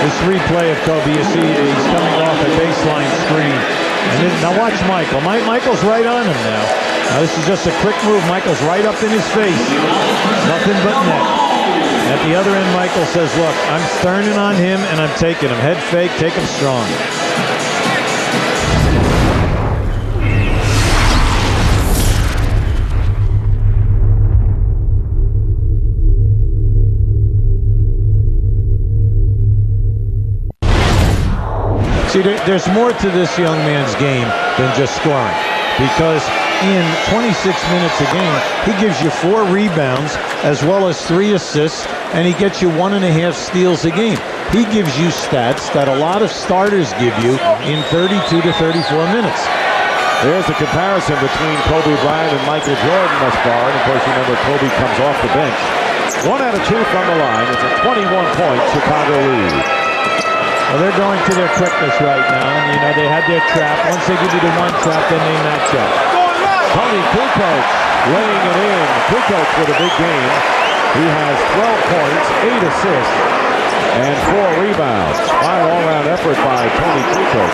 This replay of Kobe, you see he's coming off a baseline screen. And then, now watch Michael. Michael's right on him now. Now this is just a quick move. Michael's right up in his face. Nothing but net. At the other end, Michael says, look, I'm turning on him and I'm taking him. Head fake, take him strong. See, there's more to this young man's game than just scoring, because in 26 minutes a game, he gives you 4 rebounds as well as 3 assists, and he gets you 1.5 steals a game. He gives you stats that a lot of starters give you in 32 to 34 minutes. There's the comparison between Kobe Bryant and Michael Jordan thus far, and of course, remember, Kobe comes off the bench. 1 out of 2 from the line. It's a 21-point Chicago lead. Well, they're going to their quickness right now, and you know they had their trap. Once they give you the 1 trap, then they match up. Tony Kukoc laying it in. Kukoc with a big game. He has 12 points, 8 assists, and 4 rebounds. Fine all-around effort by Tony Kukoc.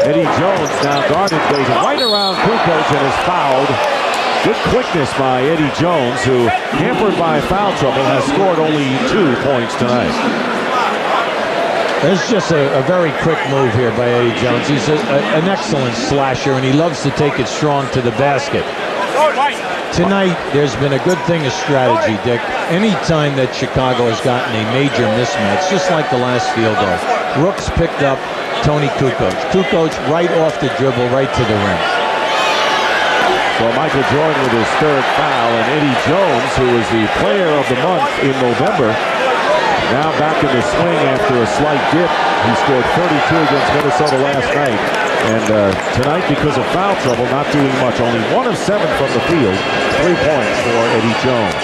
Eddie Jones now guarded, goes right around Kukoc and is fouled. Good quickness by Eddie Jones, who, hampered by foul trouble, has scored only 2 points tonight. There's just a very quick move here by Eddie Jones. He's an excellent slasher, and he loves to take it strong to the basket. Tonight, there's been a good thing of strategy, Dick. Any time that Chicago has gotten a major mismatch, just like the last field goal, Brooks picked up Tony Kukoc. Kukoc right off the dribble, right to the rim. So Michael Jordan with his 3rd foul, and Eddie Jones, who was the player of the month in November, now back in the swing after a slight dip. He scored 32 against Minnesota last night. And tonight, because of foul trouble, not doing much. Only 1 of 7 from the field. 3 points for Eddie Jones.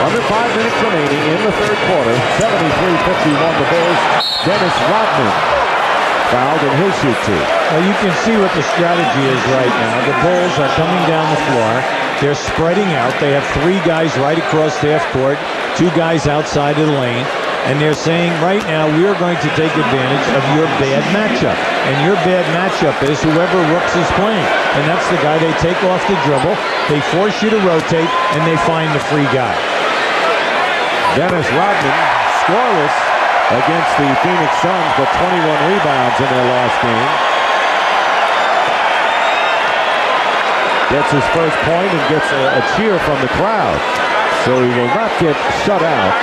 Under 5 minutes remaining in the 3rd quarter. 73-51 the Bulls. Dennis Rodman fouled and he'll shoot 2. Well, you can see what the strategy is right now. The Bulls are coming down the floor. They're spreading out. They have 3 guys right across half court, 2 guys outside of the lane, and they're saying right now we're going to take advantage of your bad matchup. And your bad matchup is whoever Rooks is playing. And that's the guy they take off the dribble, they force you to rotate, and they find the free guy. Dennis Rodman, scoreless against the Phoenix Suns, but 21 rebounds in their last game. Gets his first point and gets a cheer from the crowd. So he will not get shut out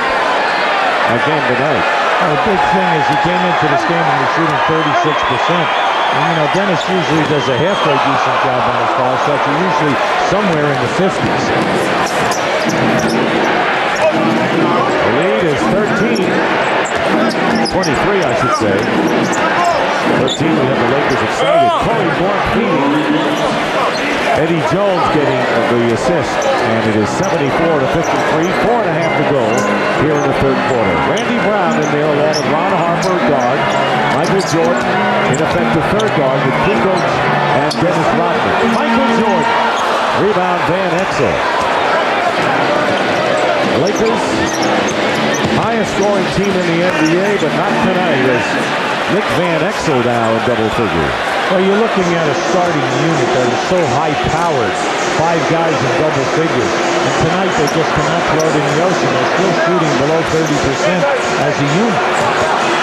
again tonight. Well, the big thing is he came into this game and was shooting 36%. And, you know, Dennis usually does a halfway decent job on his foul shots. He's usually somewhere in the 50s. The lead is 13. 23, I should say. 13, we have the Lakers excited. Corey Blount feeding. Eddie Jones getting the assist, and it is 74-53, 4.5 to go here in the 3rd quarter. Randy Brown in there along with Ron Harper, guard. Michael Jordan, ineffective 3rd guard with Kukoc and Dennis Rodman. Michael Jordan, rebound Van Exel. The Lakers, highest scoring team in the NBA, but not tonight as Nick Van Exel now in double figures. Well, you're looking at a starting unit that is so high-powered, 5 guys in double figures. And tonight they just cannot throw it in the ocean. They're still shooting below 30% as a unit.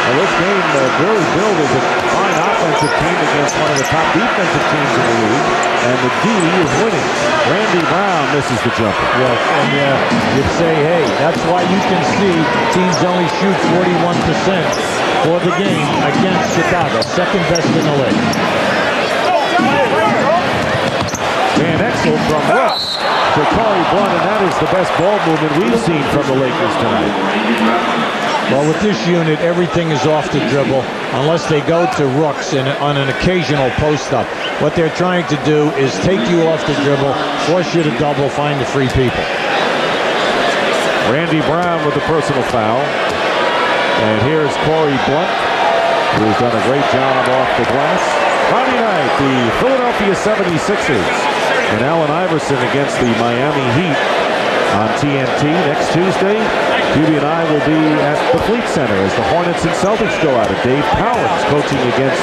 Well, this game really billed as a fine offensive team against one of the top defensive teams in the league. And the D is winning. Randy Brown misses the jumper. Yes, and you'd say, hey, that's why you can see teams only shoot 41% for the game against Chicago, 2nd best in the league. Van Exel from Rooks. to Corey Blunt, and that is the best ball movement we've seen from the Lakers tonight. Well, with this unit, everything is off the dribble unless they go to Rooks on an occasional post-up. What they're trying to do is take you off the dribble, force you to double, find the free people. Randy Brown with the personal foul. And here's Corey Blunt, who's done a great job off the glass. Friday night, the Philadelphia 76ers and Allen Iverson against the Miami Heat on TNT. Next Tuesday, QB and I will be at the Fleet Center as the Hornets and Celtics go at it. Dave Powers coaching against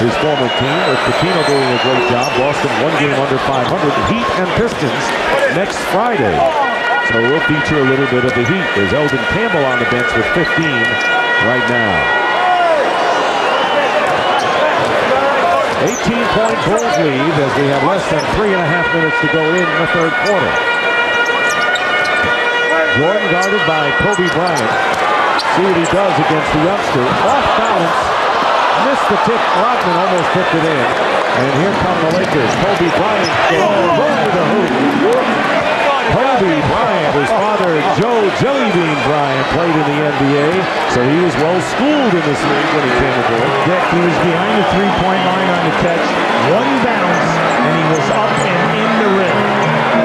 his former team, with Pitino doing a great job. Boston one game under 500. Heat and Pistons next Friday. So we'll feature a little bit of the Heat. There's Eldon Campbell on the bench with 15 right now. 18-point Bulls lead as we have less than 3.5 minutes to go in the third quarter. Jordan guarded by Kobe Bryant. See what he does against the youngster. Off balance. Missed the tip. Rodman almost tipped it in. And here come the Lakers. Kobe Bryant going to the hoop. Kobe Bryant, his father Joe Jellybean Bryant played in the NBA, so he was well schooled in this league when he came aboard. Dick, he was behind the three-point line on the catch, one bounce, and he was up and in the rim.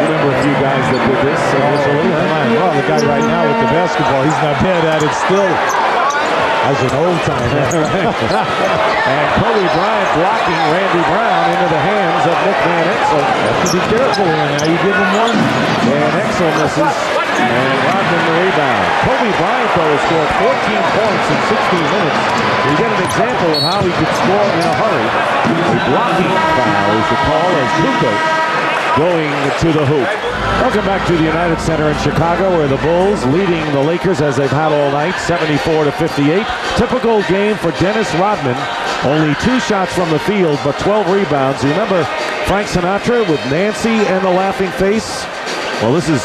Remember a few guys that did this initially? Well, the guy right now with the basketball, he's not bad at it still. As an old-timer. And Kobe Bryant blocking Randy Brown into the hands of Nick Van Exel. Have to be careful here now. You give him one. Van Exel misses. And Rodman the rebound. Kobe Bryant, though, has scored 14 points in 16 minutes. You get an example of how he could score in a hurry. A blocking foul is the call as Kukoc going to the hoop. Welcome back to the United Center in Chicago, where the Bulls leading the Lakers as they've had all night, 74-58. Typical game for Dennis Rodman. Only 2 shots from the field, but 12 rebounds. You remember Frank Sinatra with Nancy and the laughing face? Well, this is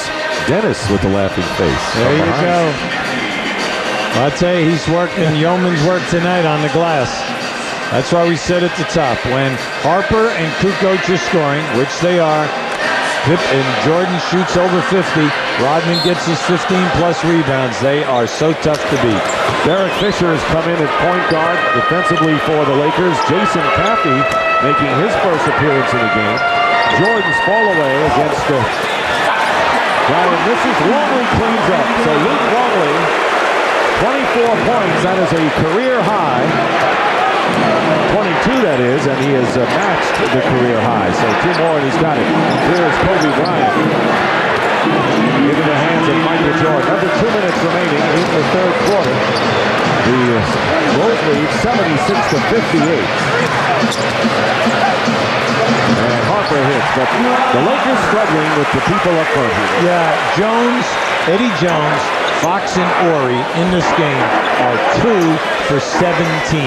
Dennis with the laughing face. There you go. I'll tell you, he's working yeoman's work tonight on the glass. That's why we said at the top, when Harper and Kukoc are scoring, which they are, and Jordan shoots over 50, Rodman gets his 15-plus rebounds. They are so tough to beat. Derek Fisher has come in at point guard defensively for the Lakers. Jason Caffey making his first appearance in the game. Jordan's fall away against Brian misses. Longley cleans up. So Luke Longley, 24 points. That is a career high. 22, that is, and he has matched the career high. So 2 more, and he's got it. Here's Kobe Bryant into the hands of Michael Jordan. Under 2 minutes remaining in the third quarter. The Bulls lead 76-58. And Harper hits, but the Lakers struggling with the people up front here. Yeah, Jones, Eddie Jones, Fox, and Ori in this game are 2 for 17.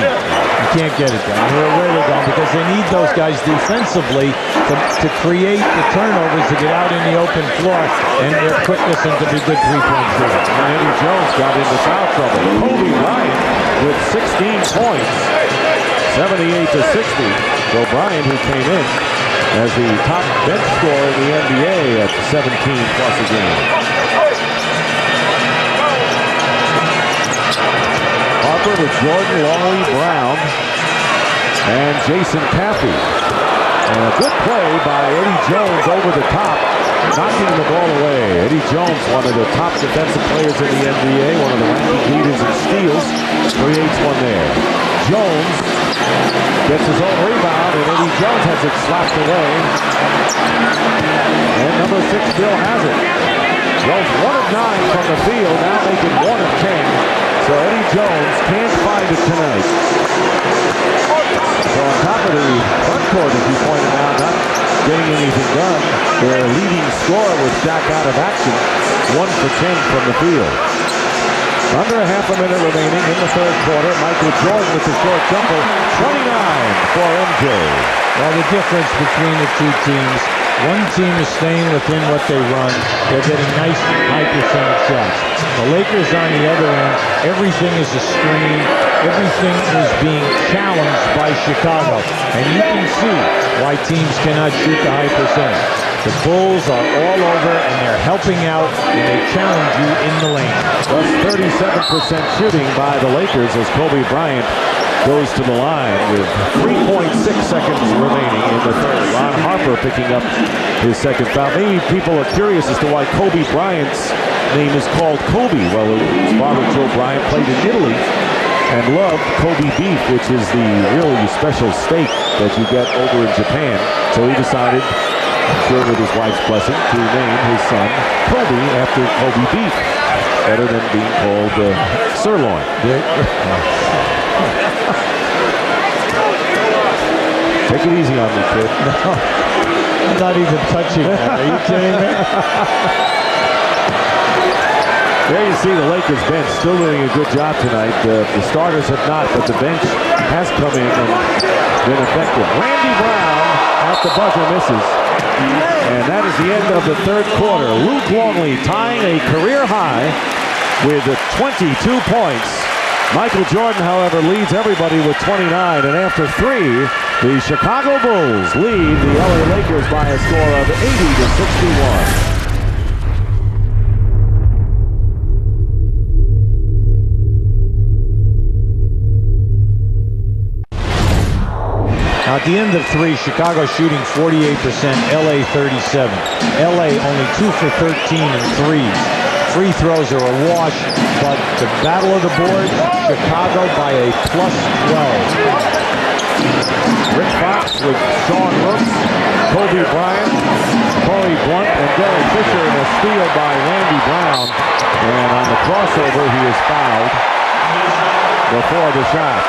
You can't get it done. Where they're going, because they need those guys defensively to create the turnovers to get out in the open floor and their quickness and to be good three-point shooters. And Eddie Jones got into foul trouble. Kobe Bryant with 16 points, 78-60. So Bryant, who came in as the top bench scorer in the NBA at 17 plus a game. Harper with Jordan, Longley, Brown, and Jason Caffey. And a good play by Eddie Jones over the top, knocking the ball away. Eddie Jones, one of the top defensive players in the NBA, one of the ranking leaders in steals, creates one there. Jones gets his own rebound, and Eddie Jones has it slapped away. And number 6 still has it. Jones 1 of 9 from the field, now making 1 of 10. So Eddie Jones can't find it tonight. So on top of the front court, as you pointed out, not getting anything done, their leading scorer was Shaq out of action, 1 for 10 from the field. Under a half a minute remaining in the third quarter. Michael Jordan with the short jumper, 29 for MJ. Well, the difference between the two teams One team is staying within what they run. They're getting nice high percentage shots. The Lakers on the other end, everything is a screen. Everything is being challenged by Chicago. And you can see why teams cannot shoot the high percentage. The Bulls are all over, and they're helping out, and they challenge you in the lane. Plus 37% shooting by the Lakers as Kobe Bryant goes to the line with 3.6 seconds remaining in the third. Ron Harper picking up his second foul. Maybe people are curious as to why Kobe Bryant's name is called Kobe. Well, his father, Joe Bryant, played in Italy and loved Kobe beef, which is the really special steak that you get over in Japan. So he decided, I'm sure with his wife's blessing, to name his son Kobe after Kobe beef. Better than being called sirloin. Take it easy on me, kid. No, I'm not even touching that. Are you kidding me? There you see the Lakers bench still doing a good job tonight. The starters have not, but the bench has come in and been effective. Randy Brown at the buzzer misses. And that is the end of the third quarter. Luke Longley tying a career high with 22 points. Michael Jordan, however, leads everybody with 29, and after three, the Chicago Bulls lead the LA Lakers by a score of 80-61. Now at the end of three, Chicago shooting 48%, LA 37. LA only 2 for 13 in threes. Free throws are a wash, but the battle of the boards, Chicago by a plus 12. Rick Fox with Sean Rooks, Kobe Bryant, Corey Blunt, and Derek Fisher in a steal by Randy Brown. And on the crossover, he is fouled before the shot.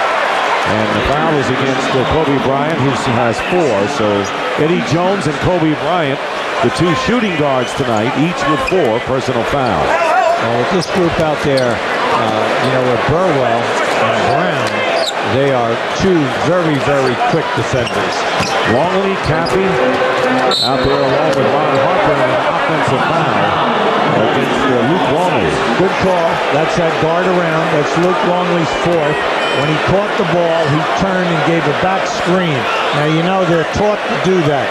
And the foul is against Kobe Bryant, who has 4. So Eddie Jones and Kobe Bryant, the two shooting guards tonight, each with 4 personal fouls. Well, with this group out there, with Burwell and Brown, they are two very, very quick defenders. Longley, Cappy out there along with Ron Harper in an offensive foul against Luke Longley. Good call. That's that guard around. That's Luke Longley's 4th. When he caught the ball, he turned and gave a back screen. Now, they're taught to do that.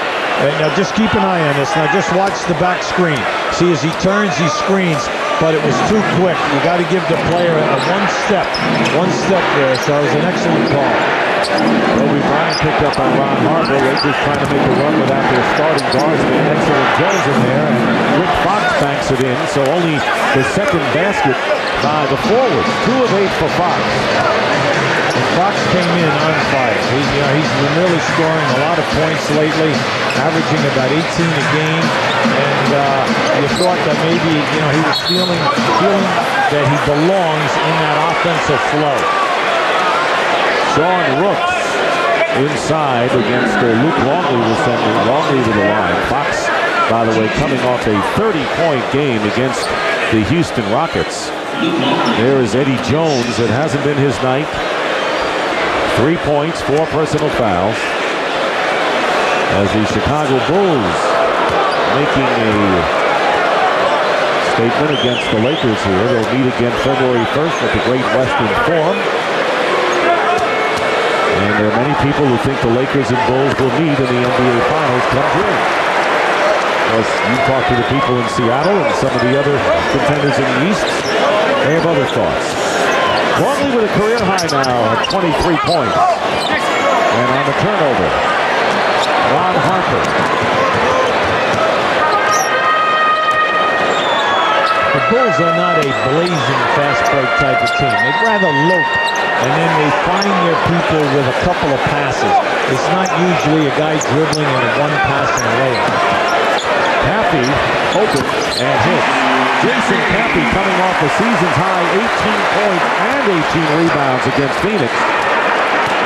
Now, just keep an eye on this. Now, just watch the back screen. See, as he turns, he screens, but it was too quick. You got to give the player one step there. So it was an excellent call. Kobe Bryant picked up on Ron Harper. Lakers trying to make a run without their starting guards. Excellent Jones in there, and Rick Fox banks it in. So only the second basket by the forwards. 2 of 8 for Fox. Fox came in on fire. He's been really scoring a lot of points lately, averaging about 18 a game. And you thought that maybe he was feeling that he belongs in that offensive flow. Sean Rooks inside against Luke Longley was sending Longley to the line. Fox, by the way, coming off a 30-point game against the Houston Rockets. There is Eddie Jones. It hasn't been his night. 3 points, 4 personal fouls. As the Chicago Bulls making a statement against the Lakers here. They'll meet again February 1st at the Great Western Forum. And there are many people who think the Lakers and Bulls will meet in the NBA Finals come June. Plus, you talk to the people in Seattle and some of the other contenders in the East, they have other thoughts. Longley with a career high now at 23 points. And on the turnover, Ron Harper. The Bulls are not a blazing fast break type of team. They'd rather lope, and then they find their people with a couple of passes. It's not usually a guy dribbling and a one-passing layup. Cappy open and hits. Jason Cappy coming off the season's high 18 points and 18 rebounds against Phoenix.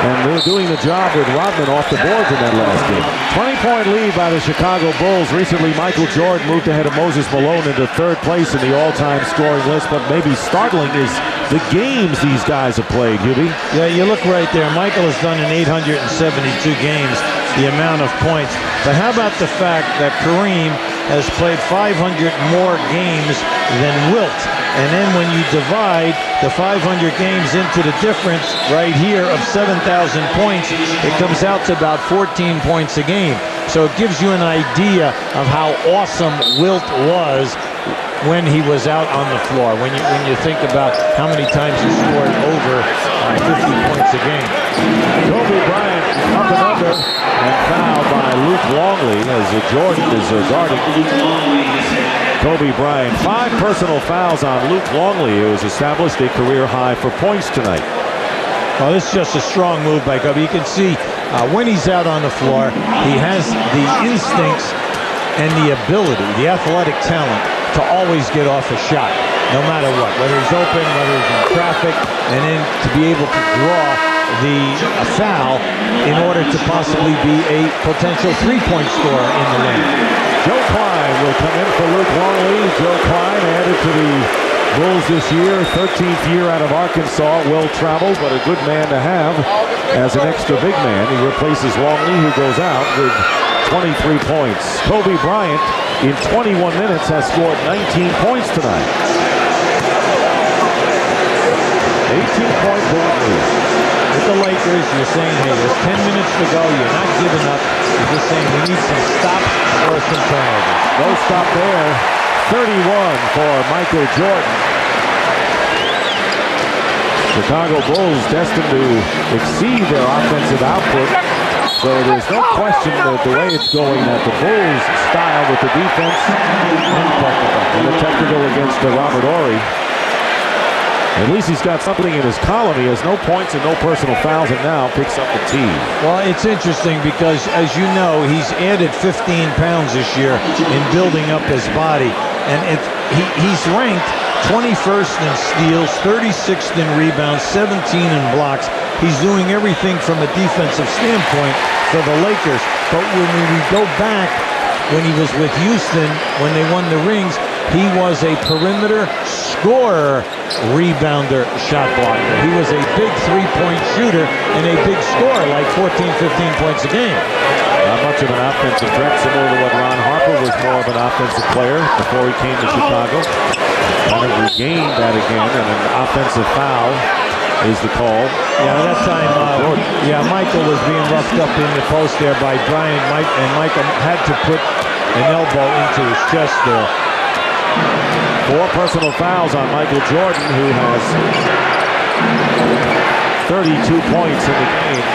And they're doing the job with Rodman off the boards in that last game. 20-point lead by the Chicago Bulls. Recently, Michael Jordan moved ahead of Moses Malone into 3rd place in the all-time scoring list. But maybe startling is the games these guys have played, Hubie. Yeah, you look right there. Michael has done in 872 games the amount of points. But how about the fact that Kareem has played 500 more games than Wilt? And then when you divide the 500 games into the difference right here of 7,000 points, it comes out to about 14 points a game. So it gives you an idea of how awesome Wilt was when he was out on the floor. When you think about how many times he scored over 50 points a game. Kobe Bryant up and under and fouled by Luke Longley as Jordan is guarding Kobe Bryant. 5 personal fouls on Luke Longley, who has established a career high for points tonight. Well, this is just a strong move by Kobe. You can see when he's out on the floor, he has the instincts and the ability, the athletic talent to always get off a shot, no matter what, whether he's open, whether he's in traffic, and then to be able to draw a foul in order to possibly be a potential three-point scorer in the lane. Joe Klein will come in for Luke Longley. Joe Klein added to the Bulls this year, 13th year out of Arkansas, well-traveled, but a good man to have as an extra big man. He replaces Longley, who goes out with 23 points. Kobe Bryant, in 21 minutes, has scored 19 points tonight. 18-point Bulls lead. With the Lakers, you're saying, hey, there's 10 minutes to go. You're not giving up. You're just saying we need some stops or some turnovers. No stop there. 31 for Michael Jordan. Chicago Bulls destined to exceed their offensive output. So there's no question that the way it's going, that the Bulls' style with the defense and the technical against Robert Horry. At least he's got something in his column. He has no points and no personal fouls, and now picks up the tee. Well, it's interesting because, as you know, he's added 15 pounds this year in building up his body. And he's ranked 21st in steals, 36th in rebounds, 17 in blocks. He's doing everything from a defensive standpoint for the Lakers. But when we go back, when he was with Houston, when they won the rings, he was a perimeter scorer, rebounder, shot blocker. He was a big three-point shooter and a big scorer, like 14, 15 points a game. Not much of an offensive threat, similar to what Ron Harper was more of an offensive player before he came to Chicago. Kind of regained that again, and an offensive foul is the call. Yeah, at that time, Michael was being roughed up in the post there by Bryant, and Michael had to put an elbow into his chest there. 4 personal fouls on Michael Jordan, who has 32 points in the game,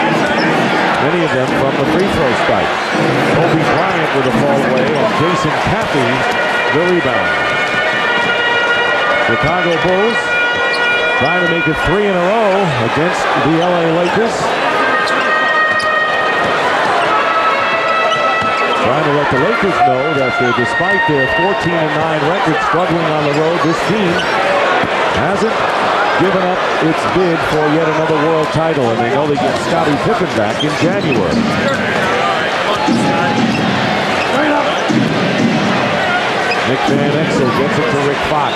many of them from the free throw spike. Kobe Bryant with a fall away, and Jason Caffey the rebound. Chicago Bulls trying to make it 3 in a row against the LA Lakers. Trying to let the Lakers know that despite their 14-9 record struggling on the road, this team hasn't given up its bid for yet another world title, and they know they get Scottie Pippen back in January. Nick Van Exel gets it to Rick Fox.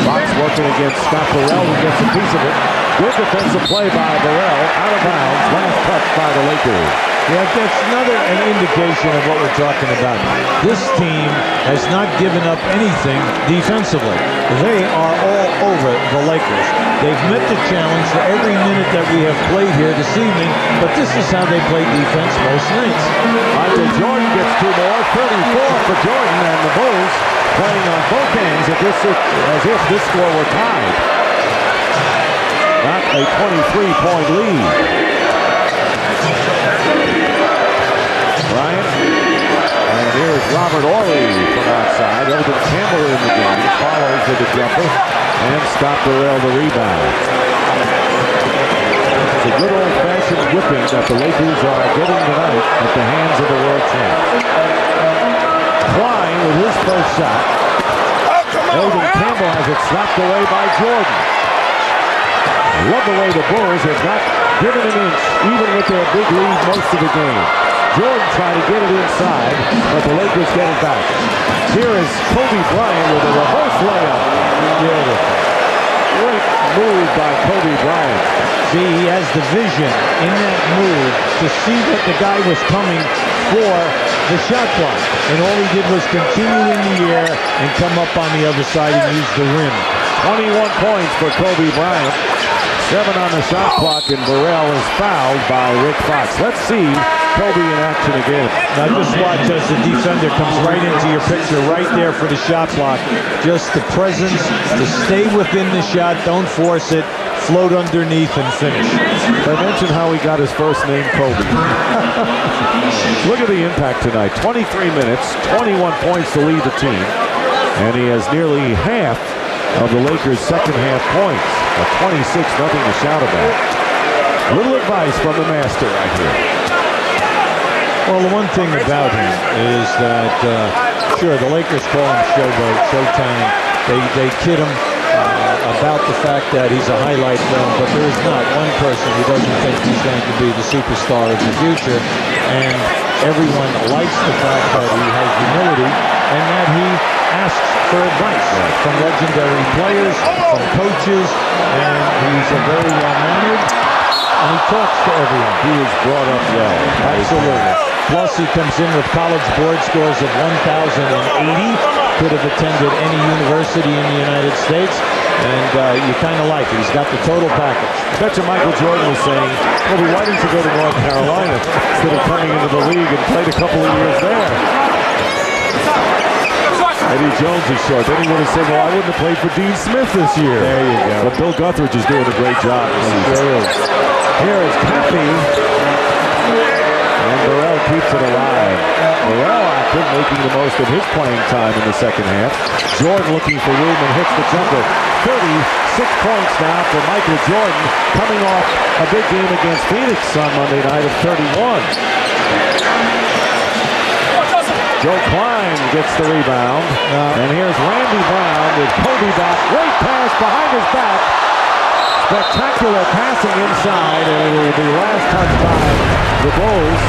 Fox working against Scott Burrell, who gets a piece of it. Good defensive play by Burrell, out of bounds, last touch by the Lakers. Yeah, that's an indication of what we're talking about. This team has not given up anything defensively. They are all over the Lakers. They've met the challenge for every minute that we have played here this evening, but this is how they play defense most nights. Michael Jordan gets 2 more, 34 for Jordan, and the Bulls playing on both ends as if this score were tied. Not a 23-point lead. Bryant, and here's Robert Horry from outside. Eldon Campbell in the game, follows with the jumper, and Scott Burrell the rebound. It's a good old-fashioned whipping that the Lakers are getting tonight at the hands of the world champs. Klein with his first shot. Eldon Campbell has it slapped away by Jordan. I love the way the Bulls have not given an inch, even with their big lead most of the game. Jordan trying to get it inside, but the Lakers get it back. Here is Kobe Bryant with a reverse layup. Beautiful. Great move by Kobe Bryant. See, he has the vision in that move to see that the guy was coming for the shot clock. And all he did was continue in the air and come up on the other side and use the rim. 21 points for Kobe Bryant. 7 on the shot clock, and Burrell is fouled by Rick Fox. Let's see Kobe in action again. Now just watch as the defender comes right into your picture, right there for the shot clock. Just the presence to stay within the shot, don't force it, float underneath and finish. I mentioned how he got his first name, Kobe. Look at the impact tonight. 23 minutes, 21 points to lead the team, and he has nearly half of the Lakers' second half points. A 26-0 to shout about. Little advice from the master right here. Well, the one thing about him is that, sure, the Lakers call him Showboat, Showtime. They kid him about the fact that he's a highlight film, but there is not one person who doesn't think he's going to be the superstar of the future. And everyone likes the fact that he has humility and that he asks for advice from legendary players, from coaches, and he's a very well-mannered, and he talks to everyone. He was brought up well. Absolutely. Plus, he comes in with college board scores of 1,080. Could have attended any university in the United States, and you kind of like it. He's got the total package. I bet you Michael Jordan was saying, Kobe, why didn't you go to North Carolina instead of coming into the league and played a couple of years there? Eddie Jones is short. Then he would have said, well, I wouldn't have played for Dean Smith this year. There you go. But Bill Guthridge is doing a great job. Here is Cappy. And Burrell keeps it alive. Burrell active, making the most of his playing time in the second half. Jordan looking for room and hits the jumper. 36 points now for Michael Jordan, coming off a big game against Phoenix on Monday night of 31. Joe Klein gets the rebound. And here's Randy Brown with Kobe back. Great pass behind his back. Spectacular passing inside, and it will be last touch by the Bulls.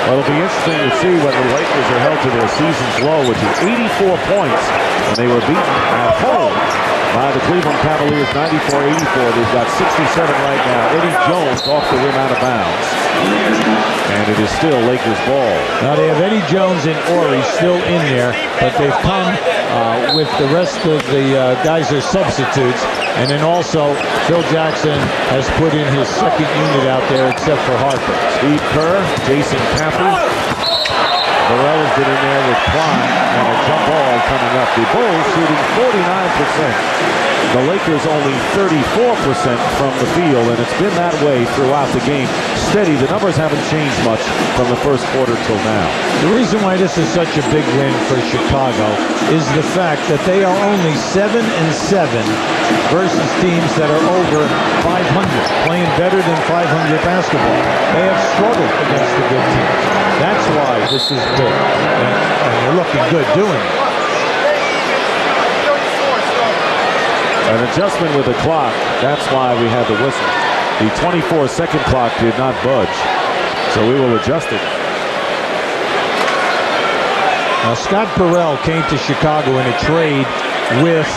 Well, it'll be interesting to see when the Lakers are held to their season's low, which is 84 points, and they were beaten at home by the Cleveland Cavaliers 94-84. They've got 67 right now. Eddie Jones off the rim out of bounds. And it is still Lakers ball. Now they have Eddie Jones and Ori still in there, but they've come with the rest of the guys are substitutes. And then also Phil Jackson has put in his second unit out there except for Harper. Steve Kerr, Jason Caffey. Burrell has been in there with Klein, and a jump ball coming up. The Bulls shooting 49%. The Lakers only 34% from the field, and it's been that way throughout the game. Steady, the numbers haven't changed much from the first quarter till now. The reason why this is such a big win for Chicago is the fact that they are only 7-7 versus teams that are over 500, playing better than 500 basketball. They have struggled against the good teams. That's why this is big, and they're looking good doing it. An adjustment with the clock, that's why we had the whistle. The 24-second clock did not budge, so we will adjust it. Now, Scott Burrell came to Chicago in a trade with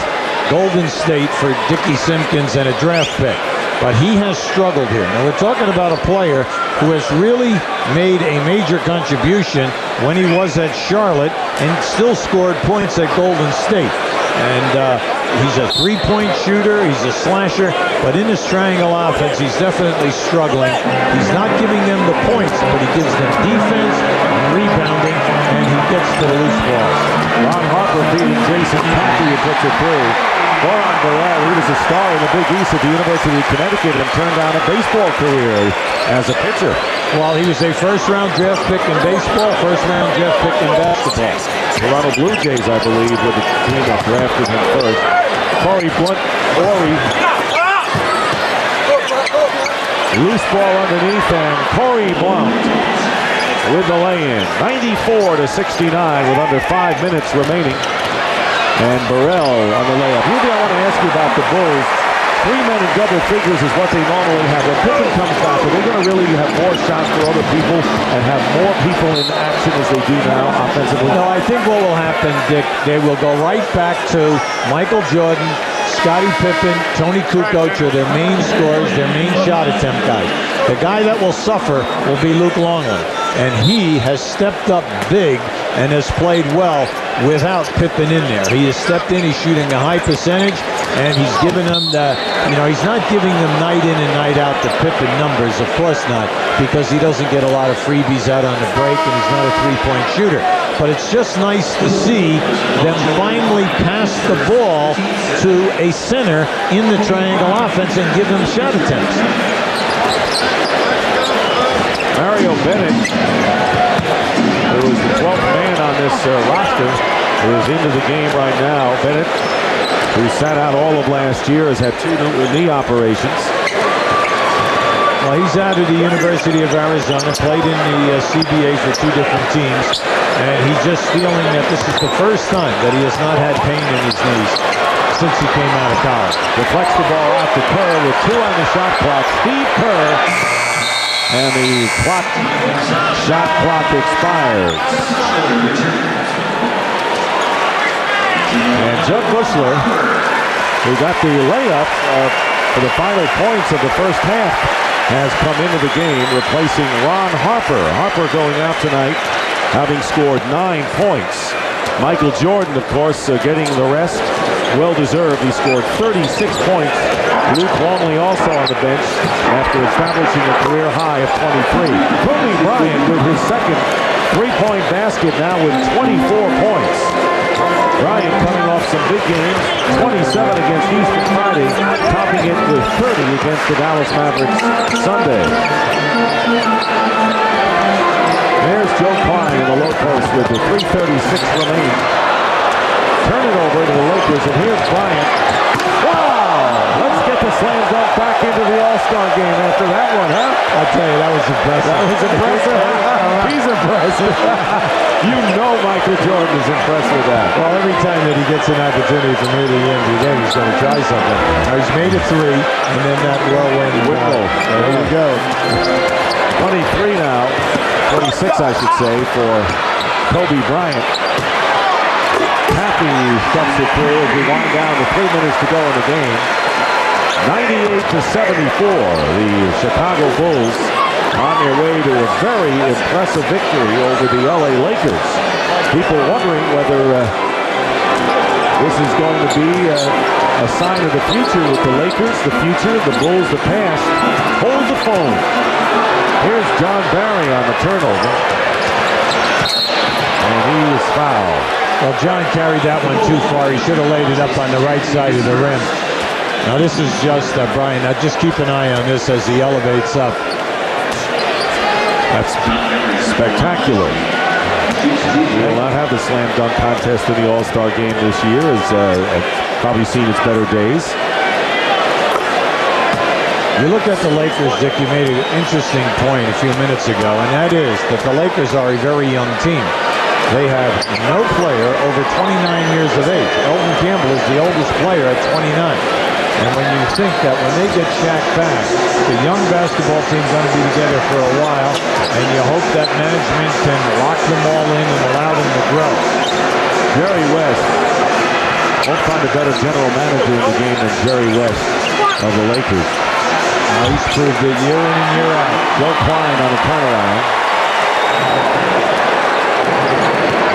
Golden State for Dickie Simpkins and a draft pick. But he has struggled here. Now, we're talking about a player who has really made a major contribution when he was at Charlotte and still scored points at Golden State. And he's a three-point shooter, he's a slasher, but in his triangle offense, he's definitely struggling. He's not giving them the points, but he gives them defense and rebounding, and he gets to the loose balls. Ron Harper beating Jason Caffey, who puts it through. Boron Burrell, he was a star in the Big East at the University of Connecticut and turned down a baseball career as a pitcher. Well, he was a first-round draft pick in baseball, first-round draft pick in basketball. Toronto Blue Jays, I believe, were the team that drafted him first. Corey Blunt, Ori. Loose ball underneath, and Corey Blunt with the lay-in. 94-69 with under 5 minutes remaining. And Burrell on the layup. Ruby, I want to ask you about the Bulls. 3 men in double figures is what they normally have. When Pippen comes back, are they going to really have more shots for other people and have more people in action as they do now offensively? No, I think what will happen, Dick, they will go right back to Michael Jordan, Scottie Pippen, Tony Kukoc are their main scorers, their main shot attempt guys. The guy that will suffer will be Luke Longley, and he has stepped up big and has played well without Pippen in there. He has stepped in, he's shooting a high percentage, and he's given them the, he's not giving them night in and night out the Pippen numbers, of course not, because he doesn't get a lot of freebies out on the break, and he's not a three-point shooter. But it's just nice to see them finally pass the ball to a center in the triangle offense and give them shot attempts. Mario Bennett, who is the 12th man on this roster, is into the game right now. Bennett, who sat out all of last year, has had 2 knee operations. Well, he's out of the University of Arizona, played in the CBA for 2 different teams, and he's just feeling that this is the first time that he has not had pain in his knees since he came out of college. Deflects the ball out to Kerr with 2 on the shot clock. Steve Kerr, and the shot clock expires. And Judd Bushler, who got the layup for the final points of the first half, has come into the game, replacing Ron Harper. Harper going out tonight, having scored 9 points. Michael Jordan, of course, getting the rest. Well-deserved. He scored 36 points. Luke Longley also on the bench after establishing a career high of 23. Kobe Bryant with his second three-point basket now with 24 points. Bryant coming off some big games, 27 against Houston Friday, topping it with 30 against the Dallas Mavericks Sunday. There's Joe Klein in the low post with the 3:36 remaining. Turn it over to the Lakers, and here's Bryant. Wow! Let's get the slam dunk back into the All-Star game after that one, huh? I'll tell you, that was impressive. That was impressive. He's impressive. You know Michael Jordan is impressed with that. Well, every time that he gets an opportunity from here to the end of the game, he's going to try something. Now, he's made a 3, and then that whirlwind window. There you go. 23 now. 26, I should say, for Kobe Bryant. Happy stuffs it through as we wind down to 3 minutes to go in the game. 98-74, the Chicago Bulls on their way to a very impressive victory over the LA Lakers. People wondering whether this is going to be a sign of the future with the Lakers, the future, the Bulls, the past. Hold the phone. Here's John Barry on the turnover. And he is fouled. Well, John carried that one too far. He should have laid it up on the right side of the rim. Now this is just Brian. Now just keep an eye on this as he elevates up. That's spectacular. We will not have the slam dunk contest in the All-Star game this year, as probably seen its better days. You look at the Lakers, Dick, you made an interesting point a few minutes ago, and that is that the Lakers are a very young team. They have no player over 29 years of age. Elton Campbell is the oldest player at 29. And when you think that when they get Shaq back, the young basketball team's going to be together for a while, and you hope that management can lock them all in and allow them to grow. Jerry West. Won't find a better general manager in the game than Jerry West of the Lakers. Now he's proved it year in and year out. Joe Klein on the turnaround.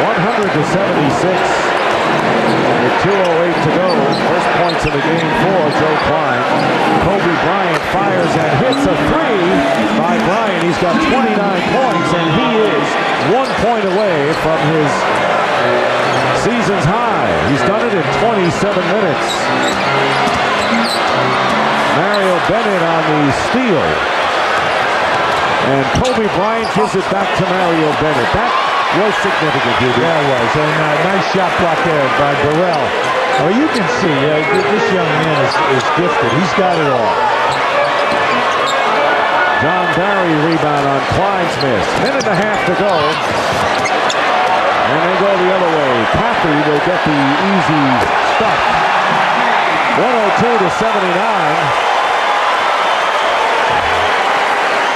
100-76. With 2:08 to go. First points of the game for Joe Klein. Kobe Bryant fires and hits a 3 by Bryant. He's got 29 points, and he is 1 point away from his season's high. He's done it in 27 minutes. Mario Bennett on the steal. And Kobe Bryant gives it back to Mario Bennett. That was significant, dude. Yeah, it was. And nice shot block there by Burrell. Well, you can see this young man is gifted. He's got it all. John Barry rebound on Klein's miss. Minute and a half to go. And they go the other way. Pappy will get the easy stuff. 102-79.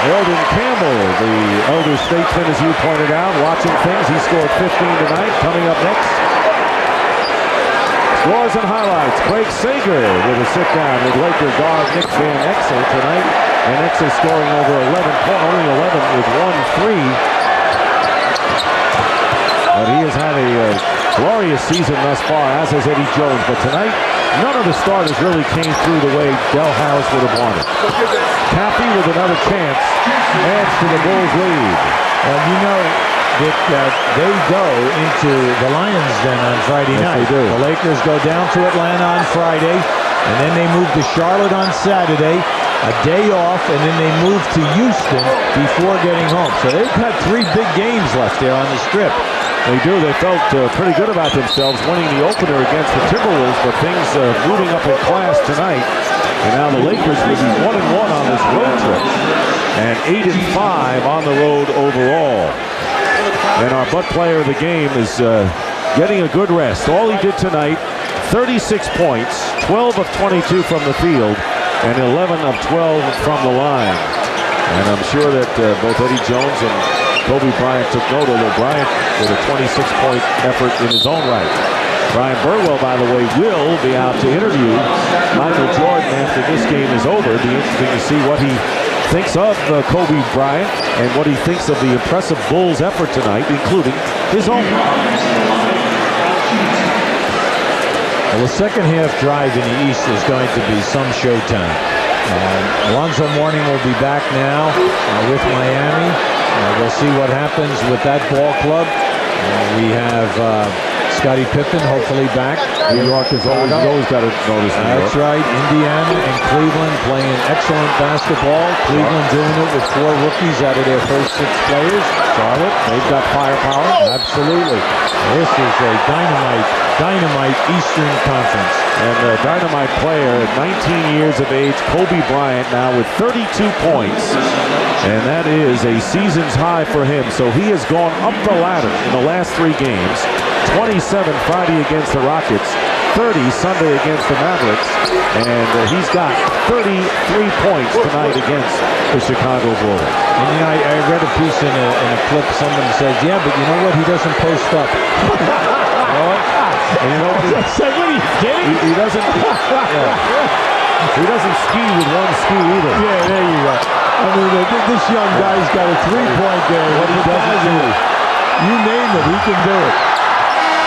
Eldon Campbell, the elder statesman, as you pointed out, watching things. He scored 15 tonight. Coming up next, scores and highlights. Craig Sager with a sit-down with Laker guard Nick Van Exel tonight. And Exel scoring over 11 points, only 11 with 1 3. But he has had a glorious season thus far, as has Eddie Jones. But tonight, none of the starters really came through the way Del House would have wanted. Cappy with another chance adds to the Bulls' lead. Well, you know that they go into the Lions then on Friday night. They do. The Lakers go down to Atlanta on Friday, and then they move to Charlotte on Saturday, a day off, and then they move to Houston before getting home. So they've got 3 big games left there on the Strip. They do. They felt pretty good about themselves winning the opener against the Timberwolves, but things moving up in class tonight. And now the Lakers will be 1-1 on this road trip and 8-5 on the road overall. And our butt player of the game is getting a good rest. All he did tonight, 36 points, 12 of 22 from the field, and 11 of 12 from the line. And I'm sure that both Eddie Jones and Kobe Bryant took note, although Bryant with a 26-point effort in his own right. Brian Burwell, by the way, will be out to interview Michael Jordan after this game is over. It'll be interesting to see what he thinks of Kobe Bryant and what he thinks of the impressive Bulls' effort tonight, including his own. Well, the second half drive in the East is going to be some showtime. Alonzo Mourning will be back now with Miami. We'll see what happens with that ball club. We have Scottie Pippen hopefully back. New York has always got to notice. That's right. Indiana and Cleveland playing excellent basketball. Cleveland doing it with 4 rookies out of their first 6 players. Charlotte, they've got firepower. Absolutely. This is a dynamite Eastern Conference. And a dynamite player at 19 years of age, Kobe Bryant, now with 32 points. And that is a season's high for him. So he has gone up the ladder in the last 3 games. 27 Friday against the Rockets, 30 Sunday against the Mavericks, and he's got 33 points tonight against the Chicago Bulls. And you know, I read a piece in a clip. Someone said, "Yeah, but you know what? He doesn't post up." And you know what? What are you kidding? He doesn't. He doesn't ski with one ski either. Yeah, there you go. I mean, this young guy's got a 3-point game. What he doesn't do, you name it, he can do it.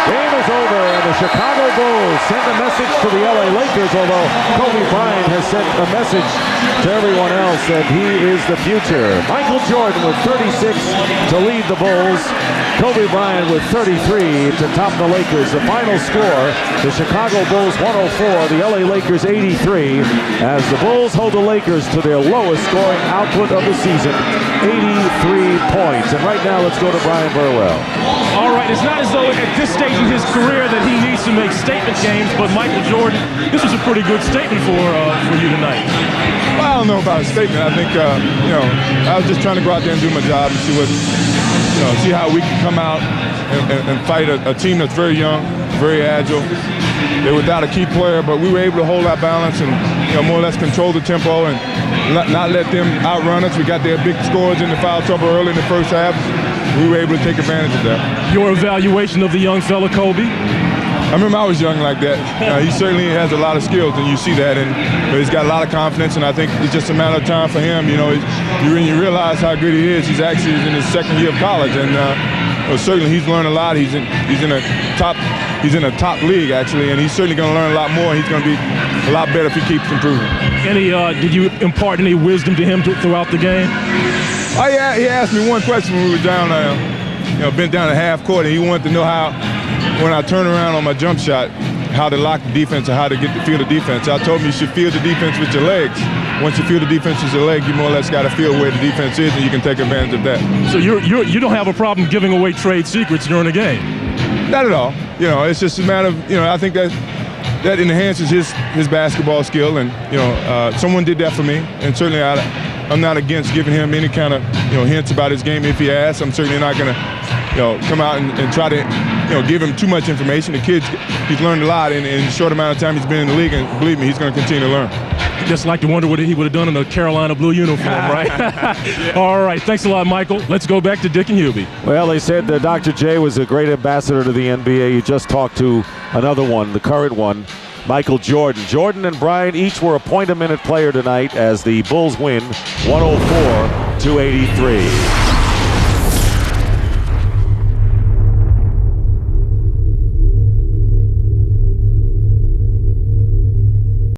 Game is over, and the Chicago Bulls send a message to the LA Lakers, although Kobe Bryant has sent a message to everyone else that he is the future. Michael Jordan with 36 to lead the Bulls. Kobe Bryant with 33 to top the Lakers. The final score, the Chicago Bulls 104, the LA Lakers 83, as the Bulls hold the Lakers to their lowest scoring output of the season, 83 points. And right now, let's go to Brian Burwell. All right, it's not as though at this stage in his career that he needs to make statement games, but Michael Jordan, this was a pretty good statement for you tonight. Well, I don't know about a statement. I think, I was just trying to go out there and do my job and see how we can come out and fight a team that's very young, very agile. They're without a key player, but we were able to hold our balance and more or less control the tempo and not let them outrun us. We got their big scores in the foul trouble early in the first half. We were able to take advantage of that. Your evaluation of the young fella, Kobe? I remember I was young like that. He certainly has a lot of skills, and you see that. But he's got a lot of confidence, and I think it's just a matter of time for him. When you realize how good he is, he's actually in his second year of college, and certainly he's learned a lot. He's in a top league actually, and he's certainly going to learn a lot more. He's going to be a lot better if he keeps improving. Did you impart any wisdom to him throughout the game? Oh yeah, he asked me one question when we were down, bent down at half court, and he wanted to know how, when I turn around on my jump shot, how to lock the defense or how to feel the defense. I told him you should feel the defense with your legs. Once you feel the defense with your leg, you more or less got to feel where the defense is, and you can take advantage of that. So you don't have a problem giving away trade secrets during a game? Not at all. It's just a matter of, I think that enhances his basketball skill, and someone did that for me, and certainly I'm not against giving him any kind of hints about his game if he asks. I'm certainly not going to come out and try to give him too much information. The kid, he's learned a lot in a short amount of time he's been in the league, and believe me, he's going to continue to learn. Just like to wonder what he would have done in a Carolina blue uniform, right? Yeah. All right, thanks a lot, Michael. Let's go back to Dick and Hubie. Well, they said Dr. J was a great ambassador to the NBA. You just talked to another one, the current one, Michael Jordan. Jordan and Bryant each were a point-a-minute player tonight as the Bulls win 104-83.